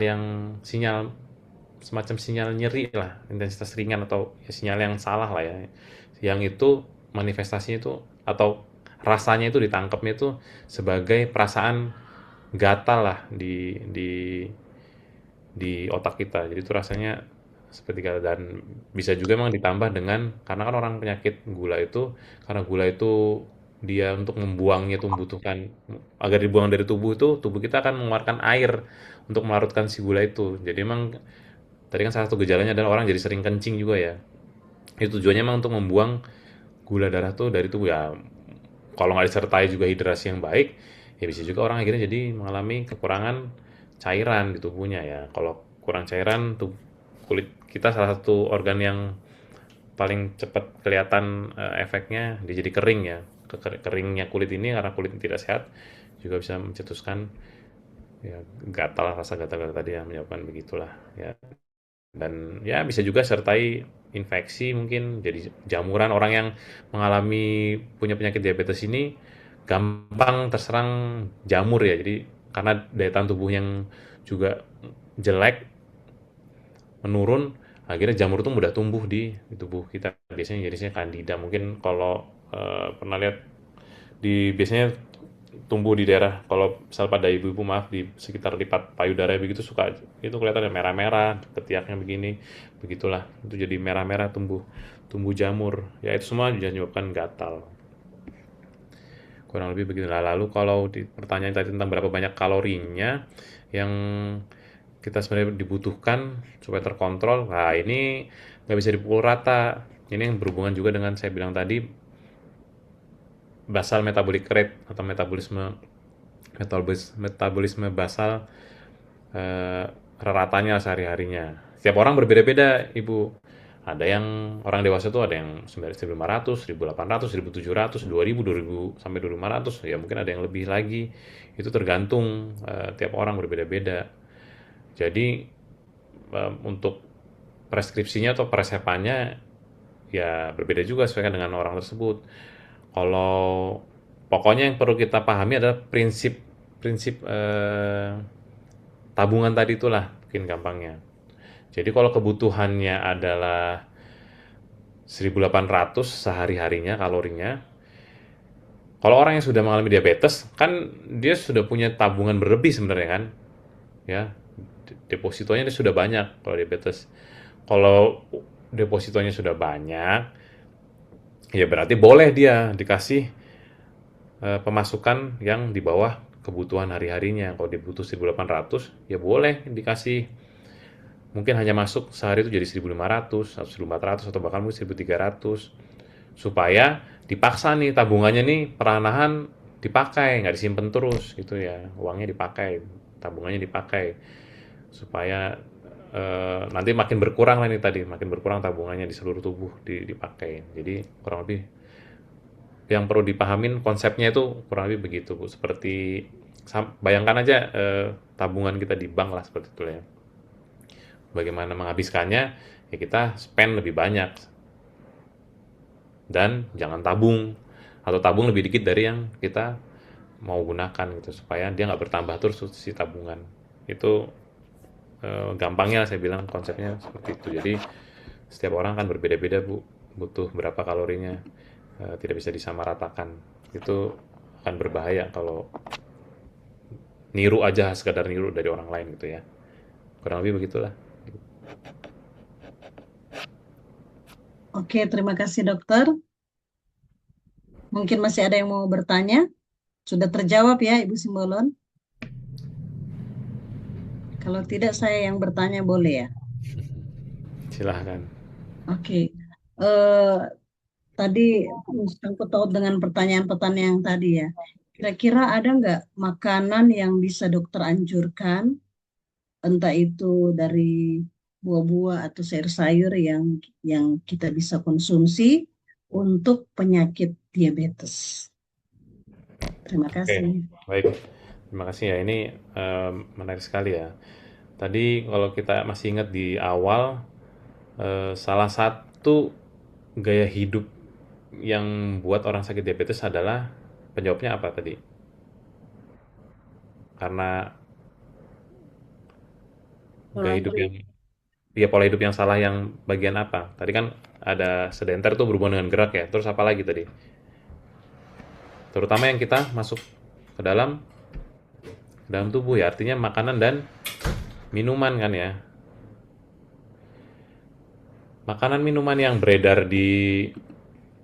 semacam sinyal nyeri lah, intensitas ringan atau ya sinyal yang salah lah ya. Yang itu manifestasinya itu atau rasanya itu ditangkapnya itu sebagai perasaan gatal lah di otak kita. Jadi itu rasanya seperti dan bisa juga memang ditambah dengan karena kan orang penyakit gula itu karena gula itu dia untuk membuangnya itu membutuhkan agar dibuang dari tubuh itu tubuh kita akan mengeluarkan air untuk melarutkan si gula itu. Jadi emang tadi kan salah satu gejalanya adalah orang jadi sering kencing juga ya. Itu tujuannya emang untuk membuang gula darah tuh dari tubuh ya. Kalau nggak disertai juga hidrasi yang baik, ya bisa juga orang akhirnya jadi mengalami kekurangan cairan di tubuhnya ya. Kalau kurang cairan, tuh kulit kita salah satu organ yang paling cepat kelihatan efeknya dia jadi kering ya. Keringnya kulit ini karena kulit tidak sehat juga bisa mencetuskan ya gatal rasa gatal-gatal tadi yang menyebabkan begitulah ya. Dan ya bisa juga sertai infeksi mungkin jadi jamuran orang yang mengalami punya penyakit diabetes ini gampang terserang jamur ya. Jadi karena daya tahan tubuh yang juga jelek menurun akhirnya jamur itu mudah tumbuh di tubuh kita biasanya jadinya kandida mungkin kalau pernah lihat di biasanya tumbuh di daerah kalau misal pada ibu-ibu maaf di sekitar lipat payudara begitu suka itu kelihatan merah-merah ketiaknya begini begitulah itu jadi merah-merah tumbuh jamur ya itu semua juga menyebabkan gatal kurang lebih begitu. Lalu kalau di pertanyaan tadi tentang berapa banyak kalorinya yang kita sebenarnya dibutuhkan supaya terkontrol nah ini nggak bisa dipukul rata ini yang berhubungan juga dengan saya bilang tadi basal metabolic rate atau metabolisme basal ratanya sehari-harinya. Setiap orang berbeda-beda, Ibu. Ada yang orang dewasa tuh ada yang 9.500, 1.800, 1.700, 2.000, 2.000 sampai 2.500. Ya mungkin ada yang lebih lagi. Itu tergantung tiap orang berbeda-beda. Jadi untuk preskripsinya atau peresepannya ya berbeda juga sesuai dengan orang tersebut. Kalau pokoknya yang perlu kita pahami adalah prinsip tabungan tadi itulah mungkin gampangnya. Jadi kalau kebutuhannya adalah 1.800 sehari-harinya kalorinya, kalau orang yang sudah mengalami diabetes kan dia sudah punya tabungan berlebih sebenarnya kan, ya depositonya dia sudah banyak kalau diabetes. Kalau depositonya sudah banyak, ya berarti boleh dia dikasih pemasukan yang di bawah kebutuhan hari-harinya. Kalau dia butuh 1.800, ya boleh dikasih mungkin hanya masuk sehari itu jadi 1.500 atau 1.400 atau bahkan mungkin 1.300 supaya dipaksa nih tabungannya nih perlahan-lahan dipakai nggak disimpan terus gitu ya uangnya dipakai tabungannya dipakai supaya nanti makin berkurang lah nih tadi makin berkurang tabungannya di seluruh tubuh dipakai jadi kurang lebih yang perlu dipahamin konsepnya itu kurang lebih begitu Bu seperti bayangkan aja tabungan kita di bank lah seperti itu ya bagaimana menghabiskannya ya kita spend lebih banyak dan jangan tabung atau tabung lebih dikit dari yang kita mau gunakan gitu supaya dia nggak bertambah terus si tabungan itu gampangnya saya bilang konsepnya seperti itu jadi setiap orang kan berbeda-beda Bu butuh berapa kalorinya tidak bisa disamaratakan itu akan berbahaya kalau niru aja sekadar niru dari orang lain gitu ya kurang lebih begitulah. Oke, terima kasih dokter. Mungkin masih ada yang mau bertanya? Sudah terjawab ya Ibu Simbolon? Kalau tidak saya yang bertanya boleh ya? Silahkan. Oke. Tadi sangkut paut dengan pertanyaan-pertanyaan yang tadi ya. Kira-kira ada nggak makanan yang bisa dokter anjurkan? Entah itu dari buah-buah atau sayur-sayur yang kita bisa konsumsi untuk penyakit diabetes. Terima kasih. Oke, baik. Terima kasih ya. Ini menarik sekali ya. Tadi kalau kita masih ingat di awal, salah satu gaya hidup yang buat orang sakit diabetes adalah penjawabnya apa tadi? Karena gaya hidup yang ya pola hidup yang salah yang bagian apa? Tadi kan ada sedenter tuh berhubungan dengan gerak ya. Terus apa lagi tadi? Terutama yang kita masuk ke dalam tubuh ya. Artinya makanan dan minuman kan ya. Makanan minuman yang beredar di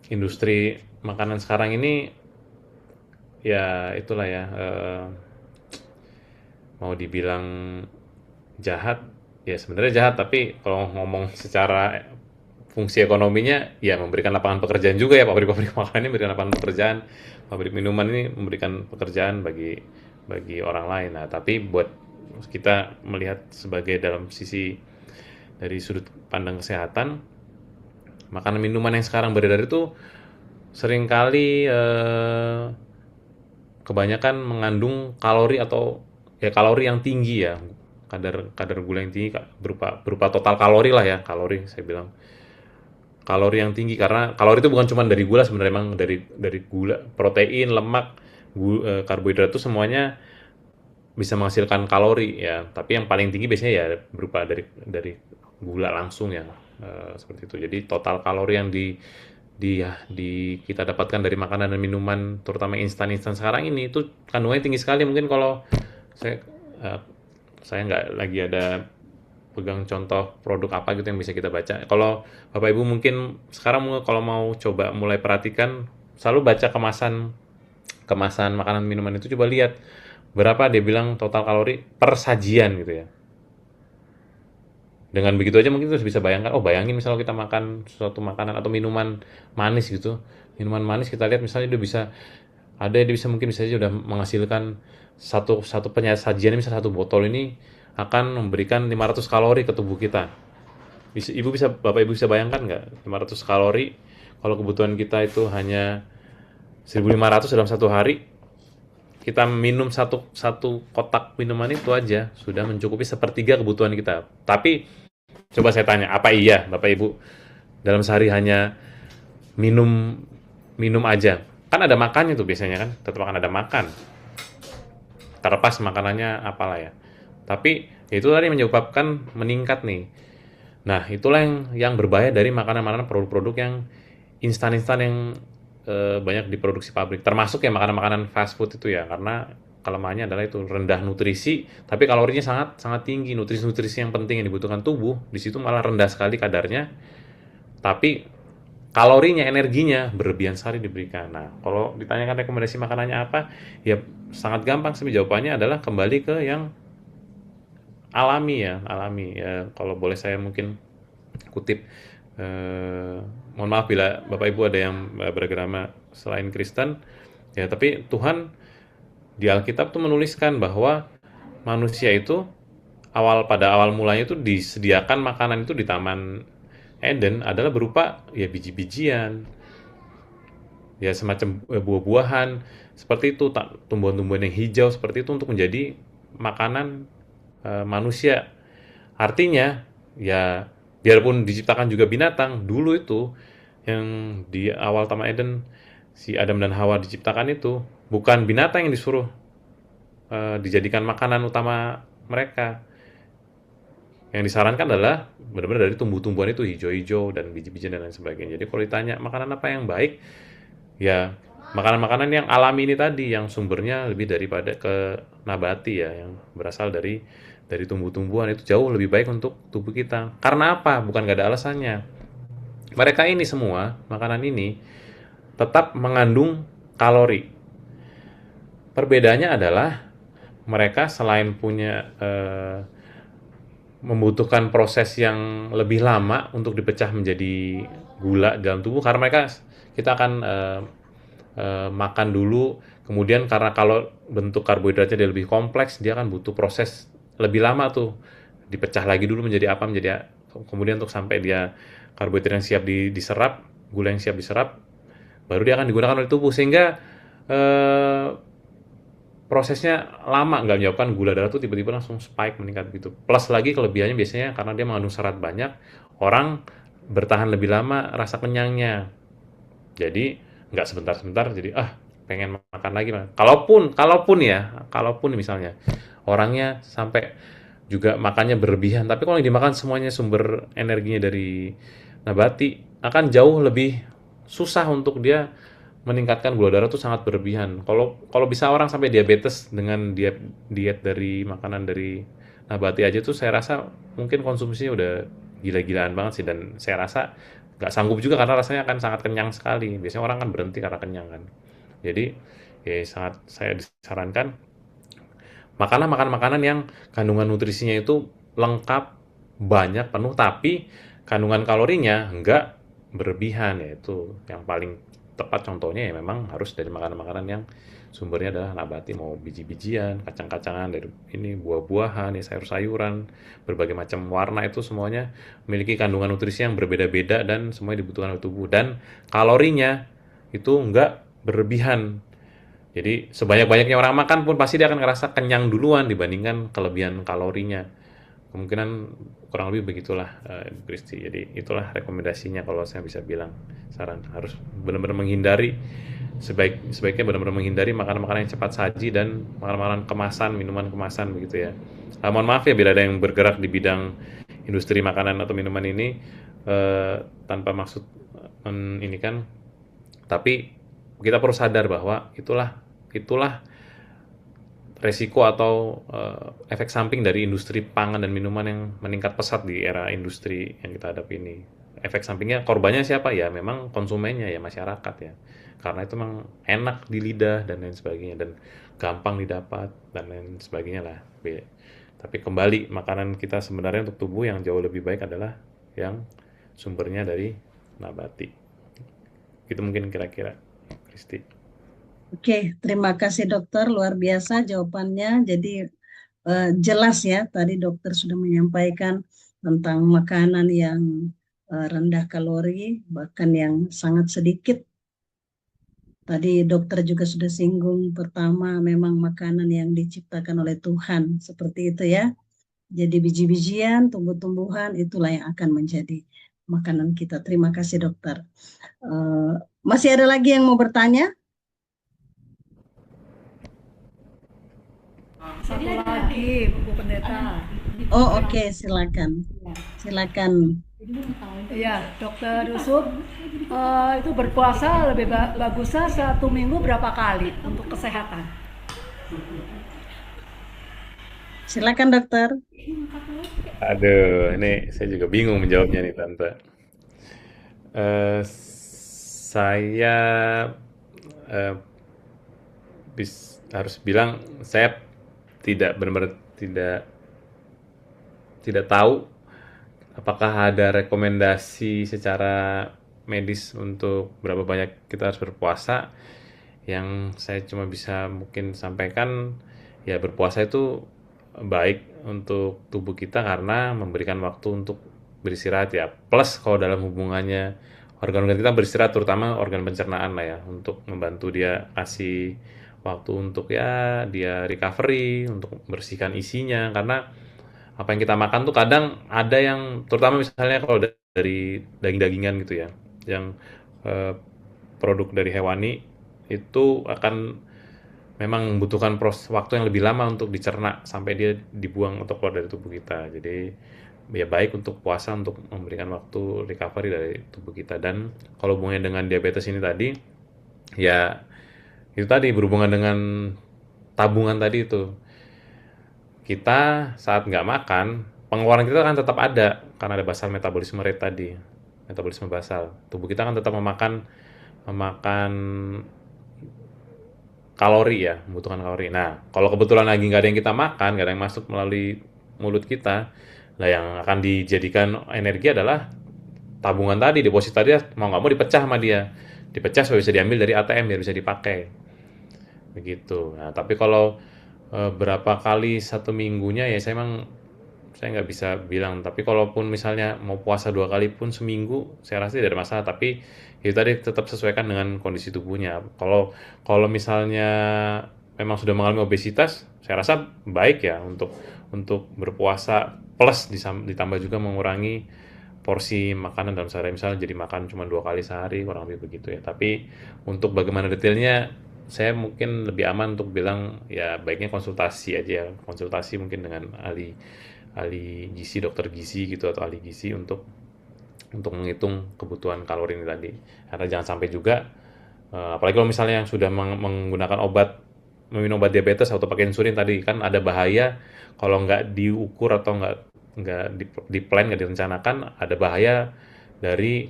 industri makanan sekarang ini ya itulah ya, mau dibilang jahat ya sebenarnya jahat, tapi kalau ngomong secara fungsi ekonominya ya memberikan lapangan pekerjaan juga ya. Pabrik-pabrik makanan ini memberikan lapangan pekerjaan, pabrik minuman ini memberikan pekerjaan bagi orang lain. Nah, tapi buat kita melihat sebagai dalam sisi dari sudut pandang kesehatan, makanan minuman yang sekarang beredar itu seringkali kebanyakan mengandung kalori atau ya kalori yang tinggi ya, kadar gula yang tinggi berupa total kalori lah ya, kalori saya bilang kalori yang tinggi, karena kalori itu bukan cuma dari gula sebenarnya, memang dari gula, protein, lemak, karbohidrat itu semuanya bisa menghasilkan kalori ya, tapi yang paling tinggi biasanya ya berupa dari gula langsung ya, seperti itu. Jadi total kalori yang kita dapatkan dari makanan dan minuman terutama instan sekarang ini itu kandungannya tinggi sekali. Mungkin kalau saya nggak lagi ada pegang contoh produk apa gitu yang bisa kita baca. Kalau Bapak Ibu mungkin sekarang kalau mau coba mulai perhatikan, selalu baca kemasan makanan minuman itu, coba lihat berapa dia bilang total kalori per sajian gitu ya. Dengan begitu aja mungkin kita bisa bayangkan, oh bayangin misalnya kita makan suatu makanan atau minuman manis gitu. Minuman manis kita lihat misalnya dia mungkin bisa aja udah menghasilkan satu sajian, misalnya satu botol ini akan memberikan 500 kalori ke tubuh kita. Bapak Ibu bisa bayangkan nggak 500 kalori kalau kebutuhan kita itu hanya 1.500 dalam satu hari, kita minum satu kotak minuman itu aja sudah mencukupi sepertiga kebutuhan kita. Tapi coba saya tanya, apa iya Bapak Ibu dalam sehari hanya minum aja? Kan ada makannya tuh biasanya kan, tetap akan ada makan. Terlepas makanannya apalah ya. Tapi itu tadi menyebabkan meningkat nih. Nah, itulah yang berbahaya dari makanan-makanan, produk-produk yang instan-instan yang banyak diproduksi pabrik. Termasuk ya makanan-makanan fast food itu ya, karena kelemahannya adalah itu rendah nutrisi, tapi kalorinya sangat tinggi. Nutrisi-nutrisi yang penting yang dibutuhkan tubuh di situ malah rendah sekali kadarnya. Tapi kalorinya, energinya berlebihan sekali diberikan. Nah, kalau ditanyakan rekomendasi makanannya apa, ya sangat gampang sih jawabannya adalah kembali ke yang alami ya. Kalau boleh saya mungkin kutip, mohon maaf bila Bapak Ibu ada yang beragama selain Kristen ya, tapi Tuhan di Alkitab tuh menuliskan bahwa manusia itu pada awal mulanya itu disediakan makanan itu di Taman Eden adalah berupa ya biji-bijian, ya semacam buah-buahan seperti itu, tumbuhan-tumbuhan yang hijau seperti itu untuk menjadi makanan manusia. Artinya ya biarpun diciptakan juga binatang, dulu itu yang di awal Taman Eden si Adam dan Hawa diciptakan itu bukan binatang yang disuruh dijadikan makanan utama mereka. Yang disarankan adalah benar-benar dari tumbuh-tumbuhan itu, hijau-hijau dan biji-bijian dan lain sebagainya. Jadi kalau ditanya makanan apa yang baik, ya makanan-makanan yang alami ini tadi, yang sumbernya lebih daripada ke nabati ya, yang berasal dari tumbuh-tumbuhan, itu jauh lebih baik untuk tubuh kita. Karena apa? Bukan gak ada alasannya. Mereka ini semua, makanan ini tetap mengandung kalori. Perbedaannya adalah mereka selain punya membutuhkan proses yang lebih lama untuk dipecah menjadi gula dalam tubuh, karena kita akan makan dulu, kemudian karena kalau bentuk karbohidratnya dia lebih kompleks, dia akan butuh proses lebih lama tuh, dipecah lagi dulu menjadi kemudian untuk sampai dia karbohidrat yang siap diserap, gula yang siap diserap, baru dia akan digunakan oleh tubuh, sehingga prosesnya lama, nggak menyebabkan gula darah tuh tiba-tiba langsung spike meningkat gitu. Plus lagi kelebihannya biasanya karena dia mengandung serat banyak, orang bertahan lebih lama rasa kenyangnya. Jadi nggak sebentar-sebentar jadi pengen makan lagi. Kalaupun misalnya orangnya sampai juga makannya berlebihan, tapi kalau yang dimakan semuanya sumber energinya dari nabati, akan jauh lebih susah untuk dia meningkatkan gula darah tuh sangat berlebihan. Kalau bisa orang sampai diabetes dengan diet dari makanan dari nabati aja tuh saya rasa mungkin konsumsinya udah gila-gilaan banget sih, dan saya rasa nggak sanggup juga karena rasanya akan sangat kenyang sekali. Biasanya orang kan berhenti karena kenyang kan. Jadi ya sangat saya disarankan makanlah makanan-makanan yang kandungan nutrisinya itu lengkap, banyak, penuh, tapi kandungan kalorinya enggak berlebihan, yaitu yang paling tepat contohnya ya memang harus dari makanan-makanan yang sumbernya adalah nabati, mau biji-bijian, kacang-kacangan, dari ini buah-buahan, ya sayur-sayuran, berbagai macam warna itu semuanya memiliki kandungan nutrisi yang berbeda-beda dan semuanya dibutuhkan oleh tubuh, dan kalorinya itu enggak berlebihan. Jadi sebanyak-banyaknya orang makan pun pasti dia akan ngerasa kenyang duluan dibandingkan kelebihan kalorinya. Kemungkinan kurang lebih begitulah, Kristi. Jadi itulah rekomendasinya kalau saya bisa bilang. Saran harus benar-benar menghindari, sebaiknya benar-benar menghindari makanan-makanan yang cepat saji dan makanan-makanan kemasan, minuman kemasan begitu ya. Mohon maaf ya bila ada yang bergerak di bidang industri makanan atau minuman ini tanpa maksud ini kan, tapi kita perlu sadar bahwa itulah resiko atau efek samping dari industri pangan dan minuman yang meningkat pesat di era industri yang kita hadapi ini. Efek sampingnya, korbannya siapa ya? Memang konsumennya ya, masyarakat ya. Karena itu memang enak di lidah dan lain sebagainya, dan gampang didapat dan lain sebagainya lah. Tapi kembali, makanan kita sebenarnya untuk tubuh yang jauh lebih baik adalah yang sumbernya dari nabati. Itu mungkin kira-kira, Kristi. Oke, terima kasih dokter, luar biasa jawabannya. Jadi jelas ya, tadi dokter sudah menyampaikan tentang makanan yang rendah kalori, bahkan yang sangat sedikit. Tadi dokter juga sudah singgung pertama, memang makanan yang diciptakan oleh Tuhan, seperti itu ya. Jadi biji-bijian, tumbuh-tumbuhan, itulah yang akan menjadi makanan kita. Terima kasih dokter. Masih ada lagi yang mau bertanya? Satu lagi, Bu Pendeta. Oh oke, silakan. Silakan. Iya, Dokter Yusuf, itu berpuasa lebih bagusnya 1 minggu berapa kali untuk kesehatan? Silakan dokter. Aduh, ini saya juga bingung menjawabnya nih Tante. Saya harus bilang saya tidak benar-benar tidak tahu apakah ada rekomendasi secara medis untuk berapa banyak kita harus berpuasa. Yang saya cuma bisa mungkin sampaikan ya, berpuasa itu baik untuk tubuh kita karena memberikan waktu untuk beristirahat ya. Plus kalau dalam hubungannya organ-organ kita beristirahat, terutama organ pencernaan lah ya, untuk membantu dia kasih waktu untuk ya dia recovery, untuk bersihkan isinya. Karena apa yang kita makan tuh kadang ada yang, terutama misalnya kalau dari daging-dagingan gitu ya, yang produk dari hewani itu akan memang membutuhkan waktu yang lebih lama untuk dicerna sampai dia dibuang atau keluar dari tubuh kita. Jadi ya baik untuk puasa untuk memberikan waktu recovery dari tubuh kita. Dan kalau hubungannya dengan diabetes ini tadi, ya itu tadi berhubungan dengan tabungan tadi itu. Kita saat nggak makan, pengeluaran kita kan tetap ada karena ada basal metabolisme rate tadi, metabolisme basal. Tubuh kita kan tetap memakan kalori ya, membutuhkan kalori. Nah, kalau kebetulan lagi nggak ada yang kita makan, nggak ada yang masuk melalui mulut kita, lah yang akan dijadikan energi adalah tabungan tadi, deposit tadi, mau nggak mau dipecah sama dia. Dipecah supaya bisa diambil dari ATM, biar bisa dipakai. Begitu. Nah, tapi kalau berapa kali 1 minggunya ya saya nggak bisa bilang. Tapi kalaupun misalnya mau puasa 2 kali pun seminggu, saya rasa tidak ada masalah. Tapi itu tadi tetap sesuaikan dengan kondisi tubuhnya. Kalau misalnya memang sudah mengalami obesitas, saya rasa baik ya untuk berpuasa, plus ditambah juga mengurangi porsi makanan dalam sehari. Misalnya jadi makan cuma 2 kali sehari, kurang lebih begitu ya. Tapi untuk bagaimana detailnya, saya mungkin lebih aman untuk bilang ya baiknya konsultasi aja, konsultasi mungkin dengan ahli gizi, dokter gizi gitu, atau ahli gizi untuk menghitung kebutuhan kalori ini tadi. Karena jangan sampai juga apalagi kalau misalnya yang sudah menggunakan obat meminum obat diabetes atau pakai insulin tadi kan ada bahaya kalau nggak diukur atau nggak di plan, nggak direncanakan, ada bahaya dari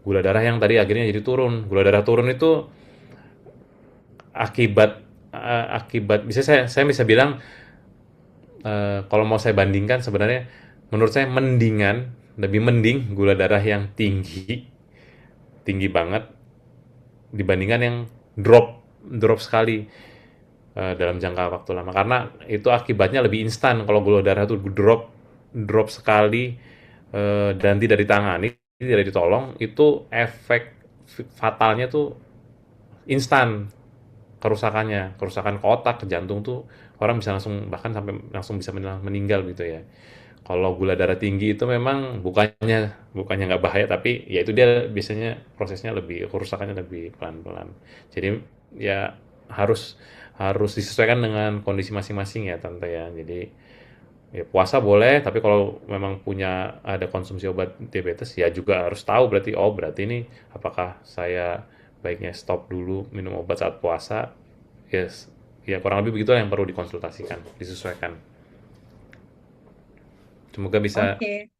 gula darah yang tadi akhirnya jadi turun. Gula darah turun itu akibat bisa saya bisa bilang, kalau mau saya bandingkan sebenarnya menurut saya lebih mending gula darah yang tinggi tinggi banget dibandingkan yang drop sekali dalam jangka waktu lama, karena itu akibatnya lebih instan. Kalau gula darah itu drop sekali dan tidak ditangani, tidak ditolong, itu efek fatalnya tuh instan. Kerusakan ke otak, ke jantung tuh orang bisa langsung, bahkan sampai langsung bisa meninggal gitu ya. Kalau gula darah tinggi itu memang bukannya nggak bahaya, tapi ya itu dia biasanya prosesnya kerusakannya lebih pelan-pelan. Jadi ya harus harus disesuaikan dengan kondisi masing-masing ya Tante ya. Jadi ya puasa boleh, tapi kalau memang ada konsumsi obat diabetes ya juga harus tahu, berarti ini apakah saya baiknya stop dulu minum obat saat puasa. Yes. Ya kurang lebih begitu yang perlu dikonsultasikan, disesuaikan. Semoga bisa. Oke.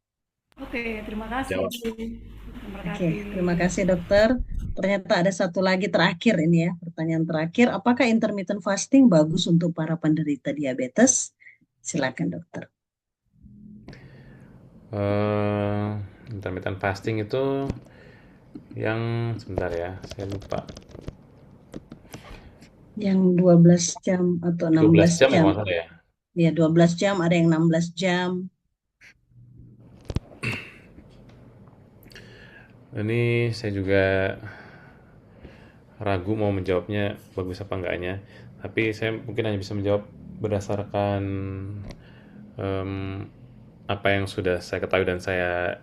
Oke, terima kasih. Jawab. Terima Oke, kasih. terima kasih dokter. Ternyata ada satu lagi terakhir ini ya, pertanyaan terakhir. Apakah intermittent fasting bagus untuk para penderita diabetes? Silakan dokter. Intermittent fasting itu yang sebentar ya, saya lupa. Yang 12 jam atau 16 12 jam ya jam. kalau nggak salah ya. Ya, 12 jam, ada yang 16 jam. Ini saya juga ragu mau menjawabnya bagus apa enggaknya. Tapi saya mungkin hanya bisa menjawab berdasarkan apa yang sudah saya ketahui dan saya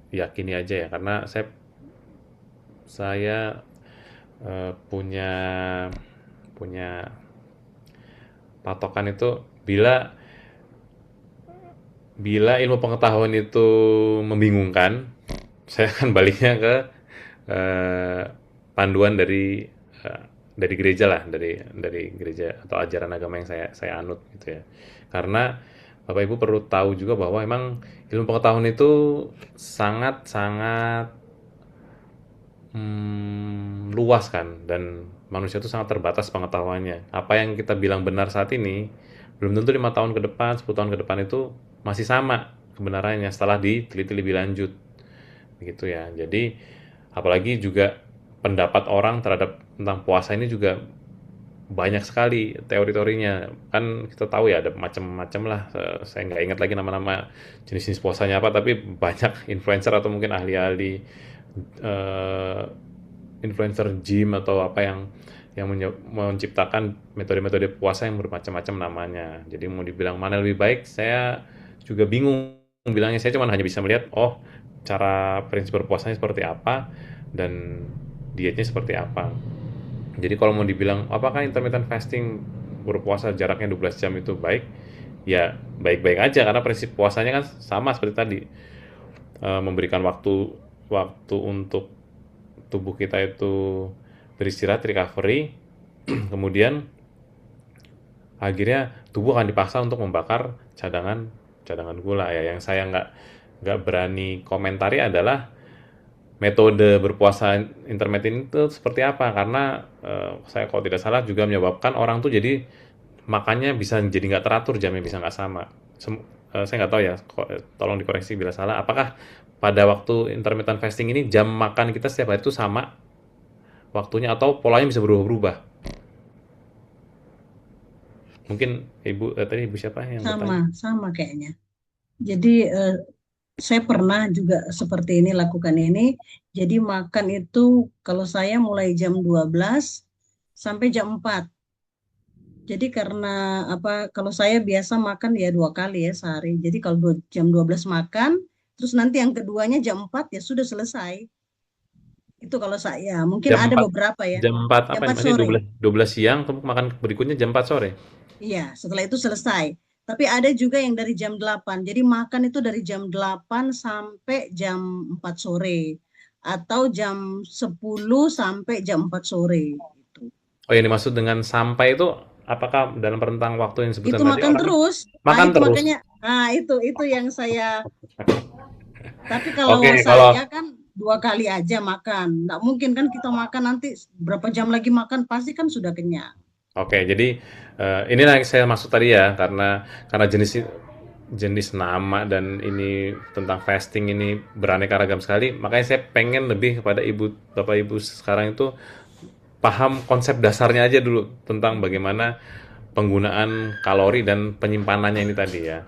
yakini aja ya. Karena saya punya patokan itu bila ilmu pengetahuan itu membingungkan, saya akan baliknya ke panduan dari gereja lah, dari gereja atau ajaran agama yang saya anut gitu ya. Karena Bapak Ibu perlu tahu juga bahwa emang ilmu pengetahuan itu sangat luas kan, dan manusia itu sangat terbatas pengetahuannya. Apa yang kita bilang benar saat ini belum tentu 5 tahun ke depan, 10 tahun ke depan itu masih sama kebenarannya setelah diteliti lebih lanjut. Begitu ya. Jadi apalagi juga pendapat orang tentang puasa ini juga banyak sekali teori-teorinya. Kan kita tahu ya ada macam-macam lah. Saya nggak ingat lagi nama-nama jenis-jenis puasanya apa, tapi banyak influencer atau mungkin ahli-ahli influencer gym atau apa yang menciptakan metode-metode puasa yang bermacam-macam namanya. Jadi mau dibilang mana lebih baik, saya juga bingung bilangnya. Saya cuma hanya bisa melihat, cara prinsip berpuasanya seperti apa dan dietnya seperti apa. Jadi kalau mau dibilang apakah intermittent fasting berpuasa jaraknya 12 jam itu baik, ya baik-baik aja, karena prinsip puasanya kan sama seperti tadi. Memberikan waktu untuk tubuh kita itu beristirahat, recovery, kemudian akhirnya tubuh akan dipaksa untuk membakar cadangan gula ya. Yang saya nggak berani komentari adalah metode berpuasa intermittent itu seperti apa, karena saya kalau tidak salah juga menyebabkan orang tuh jadi makannya bisa jadi nggak teratur, jamnya bisa nggak sama. Saya nggak tahu ya, tolong dikoreksi bila salah. Apakah pada waktu intermittent fasting ini jam makan kita setiap hari itu sama waktunya atau polanya bisa berubah-ubah? Mungkin tadi ibu siapa yang bertanya? Sama kayaknya. Jadi saya pernah juga seperti ini, lakukan ini. Jadi makan itu kalau saya mulai jam 12 sampai jam 4. Jadi karena kalau saya biasa makan ya 2 kali ya sehari. Jadi kalau jam 12 makan, terus nanti yang keduanya jam 4 ya sudah selesai. Itu kalau saya, mungkin Jam ada 4, beberapa ya. jam 4 Jam apa? 4 Ini sore. 12 siang, terus makan berikutnya jam 4 sore. Iya, setelah itu selesai. Tapi ada juga yang dari jam 8. Jadi makan itu dari jam 8 sampai jam 4 sore. Atau jam 10 sampai jam 4 sore. Gitu. Oh, yang dimaksud dengan sampai itu apakah dalam rentang waktu yang disebutkan Itu tadi makan orang terus. Nah, makan itu terus? makanya, itu yang saya. Tapi Oke, kalau kalau saya kan 2 kali aja makan. Nggak mungkin kan kita makan nanti berapa jam lagi makan, pasti kan sudah kenyang. oke, jadi inilah yang saya maksud tadi ya, karena jenis jenis nama dan ini tentang fasting ini beraneka ragam sekali, makanya saya pengen lebih kepada bapak ibu sekarang itu paham konsep dasarnya aja dulu tentang bagaimana penggunaan kalori dan penyimpanannya ini tadi ya.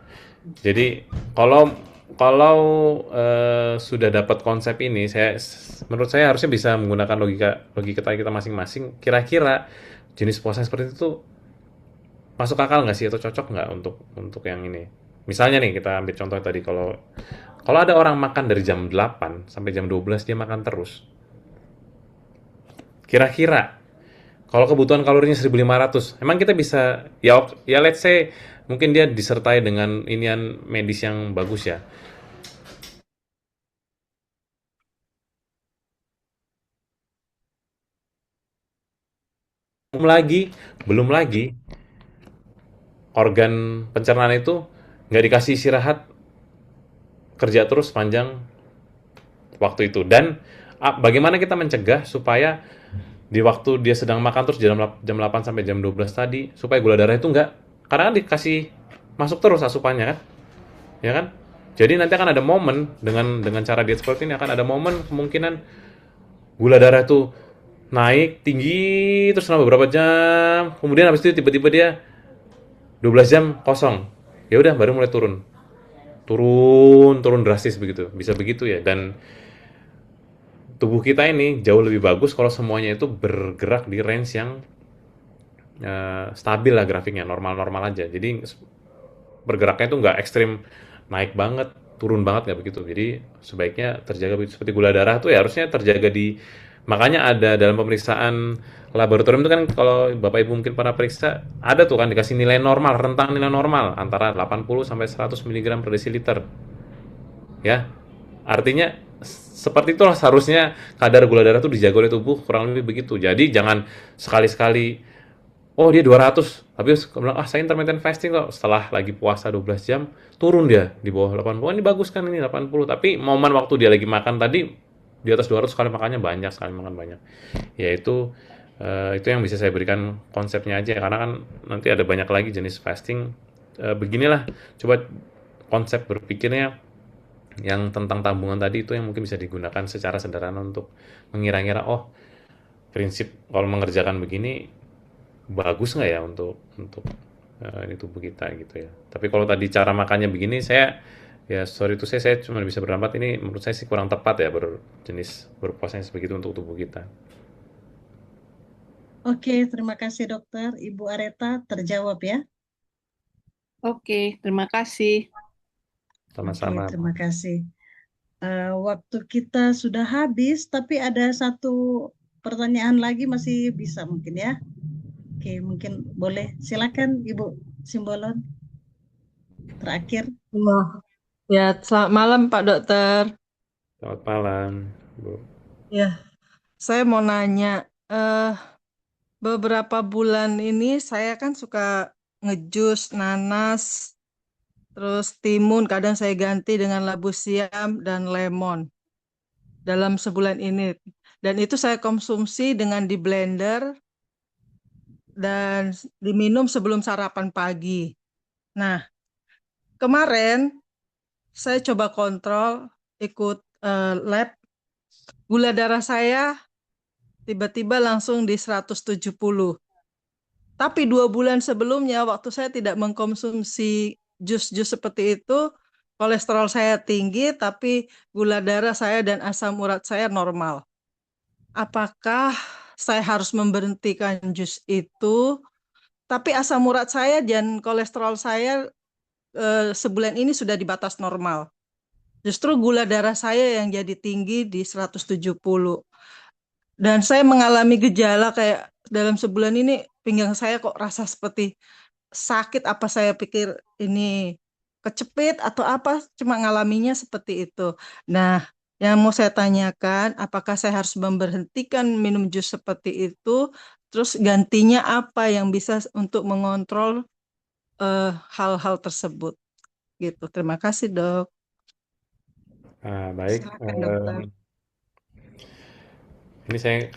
Jadi kalau kalau sudah dapat konsep ini, menurut saya harusnya bisa menggunakan logika logika kita masing-masing. Kira-kira jenis puasa seperti itu masuk akal nggak sih atau cocok nggak untuk yang ini? Misalnya nih kita ambil contoh tadi kalau kalau ada orang makan dari jam 8 sampai jam 12 dia makan terus. Kira-kira kalau kebutuhan kalorinya 1.500, emang kita bisa ya let's say mungkin dia disertai dengan inian medis yang bagus ya. Belum lagi organ pencernaan itu nggak dikasih istirahat, kerja terus panjang waktu itu. Dan bagaimana kita mencegah supaya di waktu dia sedang makan terus jam 8 sampai jam 12 tadi supaya gula darah itu nggak, karena kan dikasih masuk terus asupannya kan, ya kan? Jadi nanti akan ada momen dengan cara diet seperti ini akan ada momen kemungkinan gula darah itu naik tinggi terus selama beberapa jam, kemudian habis itu tiba-tiba dia 12 jam kosong. Ya udah baru mulai turun. Turun, turun drastis begitu. Bisa begitu ya. Dan tubuh kita ini jauh lebih bagus kalau semuanya itu bergerak di range yang stabil lah grafiknya, normal-normal aja. Jadi bergeraknya itu nggak ekstrim naik banget, turun banget nggak begitu. Jadi sebaiknya terjaga seperti gula darah tuh ya harusnya terjaga makanya ada dalam pemeriksaan laboratorium itu kan kalau Bapak Ibu mungkin pernah periksa ada tuh kan dikasih nilai normal, rentang nilai normal antara 80 sampai 100 mg per desiliter. Ya. Artinya seperti itulah seharusnya kadar gula darah itu dijaga oleh tubuh kurang lebih begitu. Jadi jangan sekali-sekali oh dia 200, tapi bilang ah saya intermittent fasting kok setelah lagi puasa 12 jam turun dia di bawah 80. Ini bagus kan ini 80, tapi momen waktu dia lagi makan tadi di atas 200 kali makannya banyak sekali makan banyak. Yaitu itu yang bisa saya berikan konsepnya aja karena kan nanti ada banyak lagi jenis fasting. Beginilah coba konsep berpikirnya yang tentang tabungan tadi itu yang mungkin bisa digunakan secara sederhana untuk mengira-ngira oh prinsip kalau mengerjakan begini bagus nggak ya untuk ini tubuh kita gitu ya. Tapi kalau tadi cara makannya begini saya ya sorry itu saya cuma bisa berpendapat ini menurut saya sih kurang tepat ya berjenis berpuasa yang sebegitu untuk tubuh kita. Oke, terima kasih dokter. Ibu Areta terjawab ya. Oke, terima kasih. Sama-sama. Oke, terima kasih. Waktu kita sudah habis, tapi ada satu pertanyaan lagi masih bisa mungkin ya. Oke, mungkin boleh. Silakan Ibu Simbolon. Terakhir. Ya, selamat malam Pak Dokter. Selamat malam, Bu. Ya, saya mau nanya, beberapa bulan ini saya kan suka ngejus nanas, terus timun, kadang saya ganti dengan labu siam dan lemon dalam sebulan ini. Dan itu saya konsumsi dengan di blender dan diminum sebelum sarapan pagi. Nah, kemarin saya coba kontrol, ikut lab, gula darah saya tiba-tiba langsung di 170. Tapi 2 bulan sebelumnya waktu saya tidak mengkonsumsi jus-jus seperti itu, kolesterol saya tinggi tapi gula darah saya dan asam urat saya normal. Apakah saya harus memberhentikan jus itu? Tapi asam urat saya dan kolesterol saya sebulan ini sudah di batas normal. Justru gula darah saya yang jadi tinggi di 170. Dan saya mengalami gejala kayak dalam sebulan ini pinggang saya kok rasa seperti sakit, apa saya pikir ini kecepit atau apa, cuma ngalaminya seperti itu. Nah, yang mau saya tanyakan, apakah saya harus memberhentikan minum jus seperti itu Terus gantinya apa yang bisa untuk mengontrol hal-hal tersebut? Gitu. Terima kasih, Dok. Baik, Silakan, Dokter. ini saya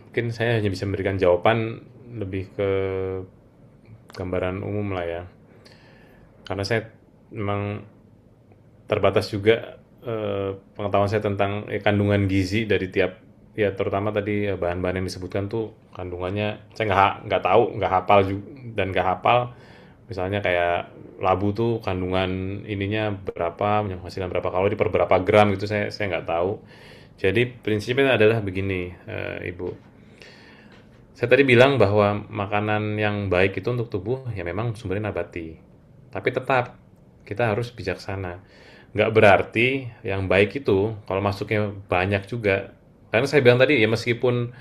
mungkin saya hanya bisa memberikan jawaban lebih ke gambaran umum lah ya. Karena saya memang terbatas juga pengetahuan saya tentang kandungan gizi dari tiap, ya terutama tadi bahan-bahan yang disebutkan tuh kandungannya saya nggak tahu, nggak hafal juga, dan nggak hafal. Misalnya kayak labu tuh kandungan ininya berapa, menghasilkan berapa kalori per berapa gram gitu, saya nggak tahu. Jadi prinsipnya adalah begini, Ibu. Saya tadi bilang bahwa makanan yang baik itu untuk tubuh ya memang sumbernya nabati. Tapi tetap kita harus bijaksana. Nggak berarti yang baik itu kalau masuknya banyak juga. Karena saya bilang tadi ya meskipun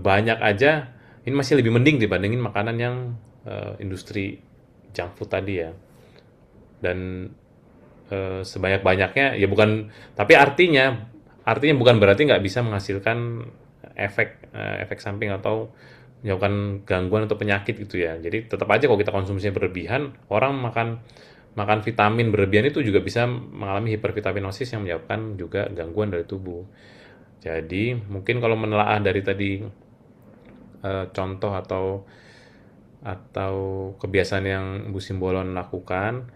banyak aja, ini masih lebih mending dibandingin makanan yang industri junk food tadi ya. Dan sebanyak-banyaknya ya bukan, tapi artinya bukan berarti nggak bisa menghasilkan efek samping atau menyebabkan gangguan atau penyakit gitu ya. Jadi tetap aja kalau kita konsumsinya berlebihan, orang makan vitamin berlebihan itu juga bisa mengalami hipervitaminosis yang menyebabkan juga gangguan dari tubuh. Jadi mungkin kalau menelaah dari tadi contoh atau kebiasaan yang Bu Simbolon lakukan,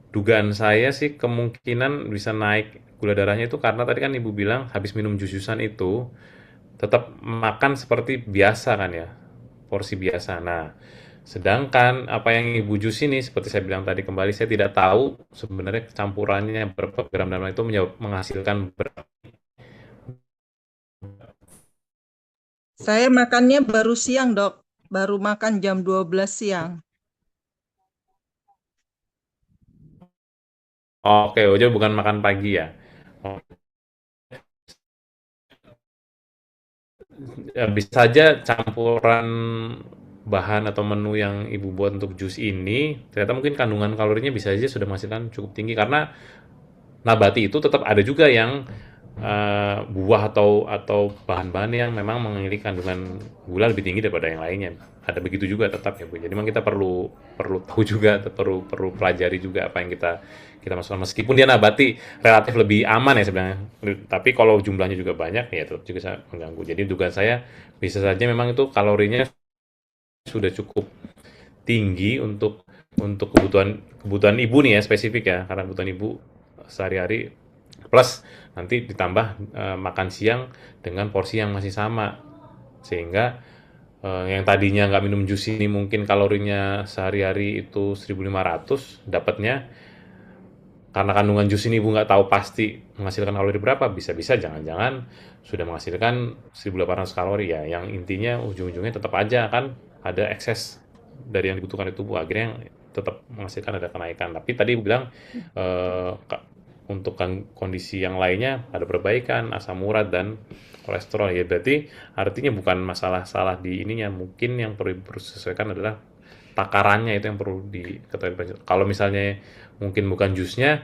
dugaan saya sih kemungkinan bisa naik gula darahnya itu karena tadi kan Ibu bilang habis minum jus-jusan itu tetap makan seperti biasa kan ya, porsi biasa. Nah, sedangkan apa yang Ibu jus ini seperti saya bilang tadi kembali, saya tidak tahu sebenarnya campurannya berapa gram dan itu menghasilkan berapa. Saya makannya baru siang, Dok. Baru makan jam 12 siang. Oke, Ojo bukan makan pagi ya. Oh, ya, bisa saja campuran bahan atau menu yang Ibu buat untuk jus ini ternyata mungkin kandungan kalorinya bisa saja sudah menghasilkan cukup tinggi karena nabati itu tetap ada juga yang buah atau bahan-bahan yang memang memiliki kandungan gula lebih tinggi daripada yang lainnya. Ada begitu juga tetap ya Bu. Jadi memang kita perlu tahu juga, perlu pelajari juga apa yang kita masukkan. Meskipun dia nabati relatif lebih aman ya sebenarnya. Tapi kalau jumlahnya juga banyak ya tetap juga sangat mengganggu. Jadi dugaan saya bisa saja memang itu kalorinya sudah cukup tinggi untuk kebutuhan ibu nih ya spesifik ya, karena kebutuhan ibu sehari-hari, plus nanti ditambah makan siang dengan porsi yang masih sama, sehingga yang tadinya nggak minum jus ini mungkin kalorinya sehari-hari itu 1.500 dapatnya, karena kandungan jus ini ibu nggak tahu pasti menghasilkan kalori berapa, bisa-bisa jangan-jangan sudah menghasilkan 1.800 kalori ya, yang intinya ujung-ujungnya tetap aja kan ada ekses dari yang dibutuhkan itu Bu, akhirnya tetap menghasilkan ada kenaikan. Tapi tadi ibu bilang untuk kondisi yang lainnya ada perbaikan, asam urat dan kolesterol ya, berarti artinya bukan masalah salah di ininya, mungkin yang perlu disesuaikan adalah takarannya, itu yang perlu diketahui. Kalau misalnya mungkin bukan jusnya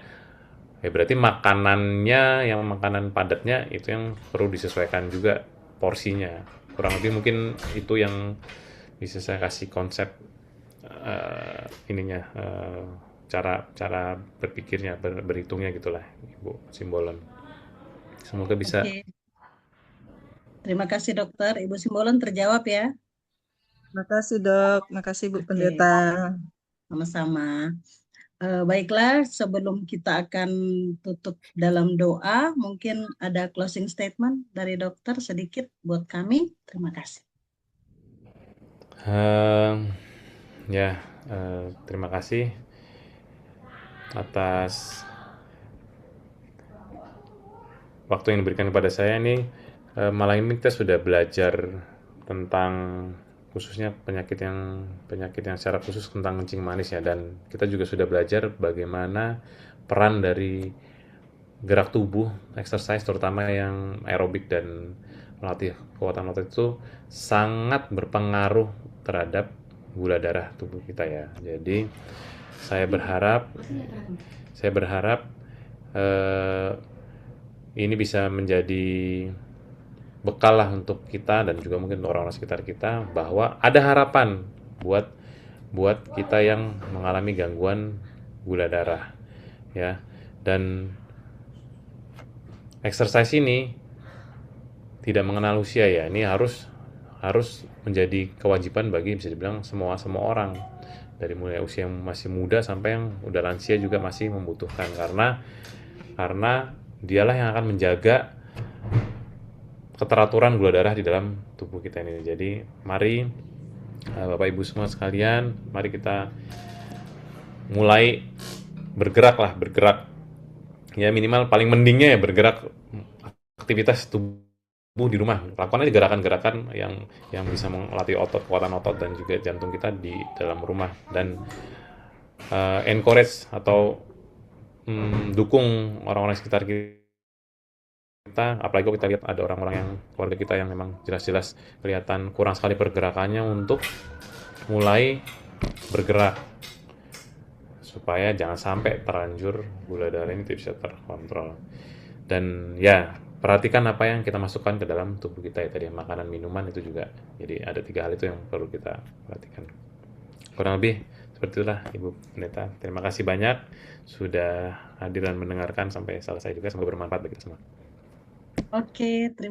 ya berarti makanannya, yang makanan padatnya itu yang perlu disesuaikan juga porsinya, kurang lebih mungkin itu yang bisa saya kasih konsep ininya, cara berpikirnya, berhitungnya gitulah Ibu Simbolon. Semoga bisa. Oke. Terima kasih dokter. Ibu Simbolon terjawab ya. Terima kasih, Dok. Terima kasih, Bu Oke. Pendeta. Sama-sama. Baiklah, sebelum kita akan tutup dalam doa, mungkin ada closing statement dari dokter sedikit buat kami. Terima kasih. Terima kasih atas waktu yang diberikan kepada saya nih. Malam ini kita sudah belajar tentang khususnya penyakit yang secara khusus tentang kencing manis ya, dan kita juga sudah belajar bagaimana peran dari gerak tubuh, exercise terutama yang aerobik dan melatih kekuatan otot itu sangat berpengaruh terhadap gula darah tubuh kita ya. Jadi saya berharap ini bisa menjadi bekal lah untuk kita dan juga mungkin untuk orang-orang sekitar kita bahwa ada harapan buat kita yang mengalami gangguan gula darah, ya. Dan exercise ini tidak mengenal usia ya. Ini harus menjadi kewajiban bagi bisa dibilang semua orang, dari mulai usia yang masih muda sampai yang udah lansia juga masih membutuhkan, karena dialah yang akan menjaga keteraturan gula darah di dalam tubuh kita ini. Jadi mari Bapak Ibu semua sekalian, mari kita mulai bergerak ya, minimal paling mendingnya ya bergerak, aktivitas tubuh di rumah. Lakukan aja gerakan-gerakan yang bisa melatih kekuatan otot dan juga jantung kita di dalam rumah, dan encourage atau dukung orang-orang sekitar kita, apalagi kalau kita lihat ada orang-orang yang keluarga kita yang memang jelas-jelas kelihatan kurang sekali pergerakannya, untuk mulai bergerak supaya jangan sampai terlanjur gula darah ini tidak bisa terkontrol. Dan ya, perhatikan apa yang kita masukkan ke dalam tubuh kita ya, tadi makanan, minuman itu juga. Jadi ada 3 hal itu yang perlu kita perhatikan. Kurang lebih seperti itulah Ibu Pendeta. Terima kasih banyak sudah hadir dan mendengarkan sampai selesai juga. Semoga bermanfaat bagi kita semua. Oke, terima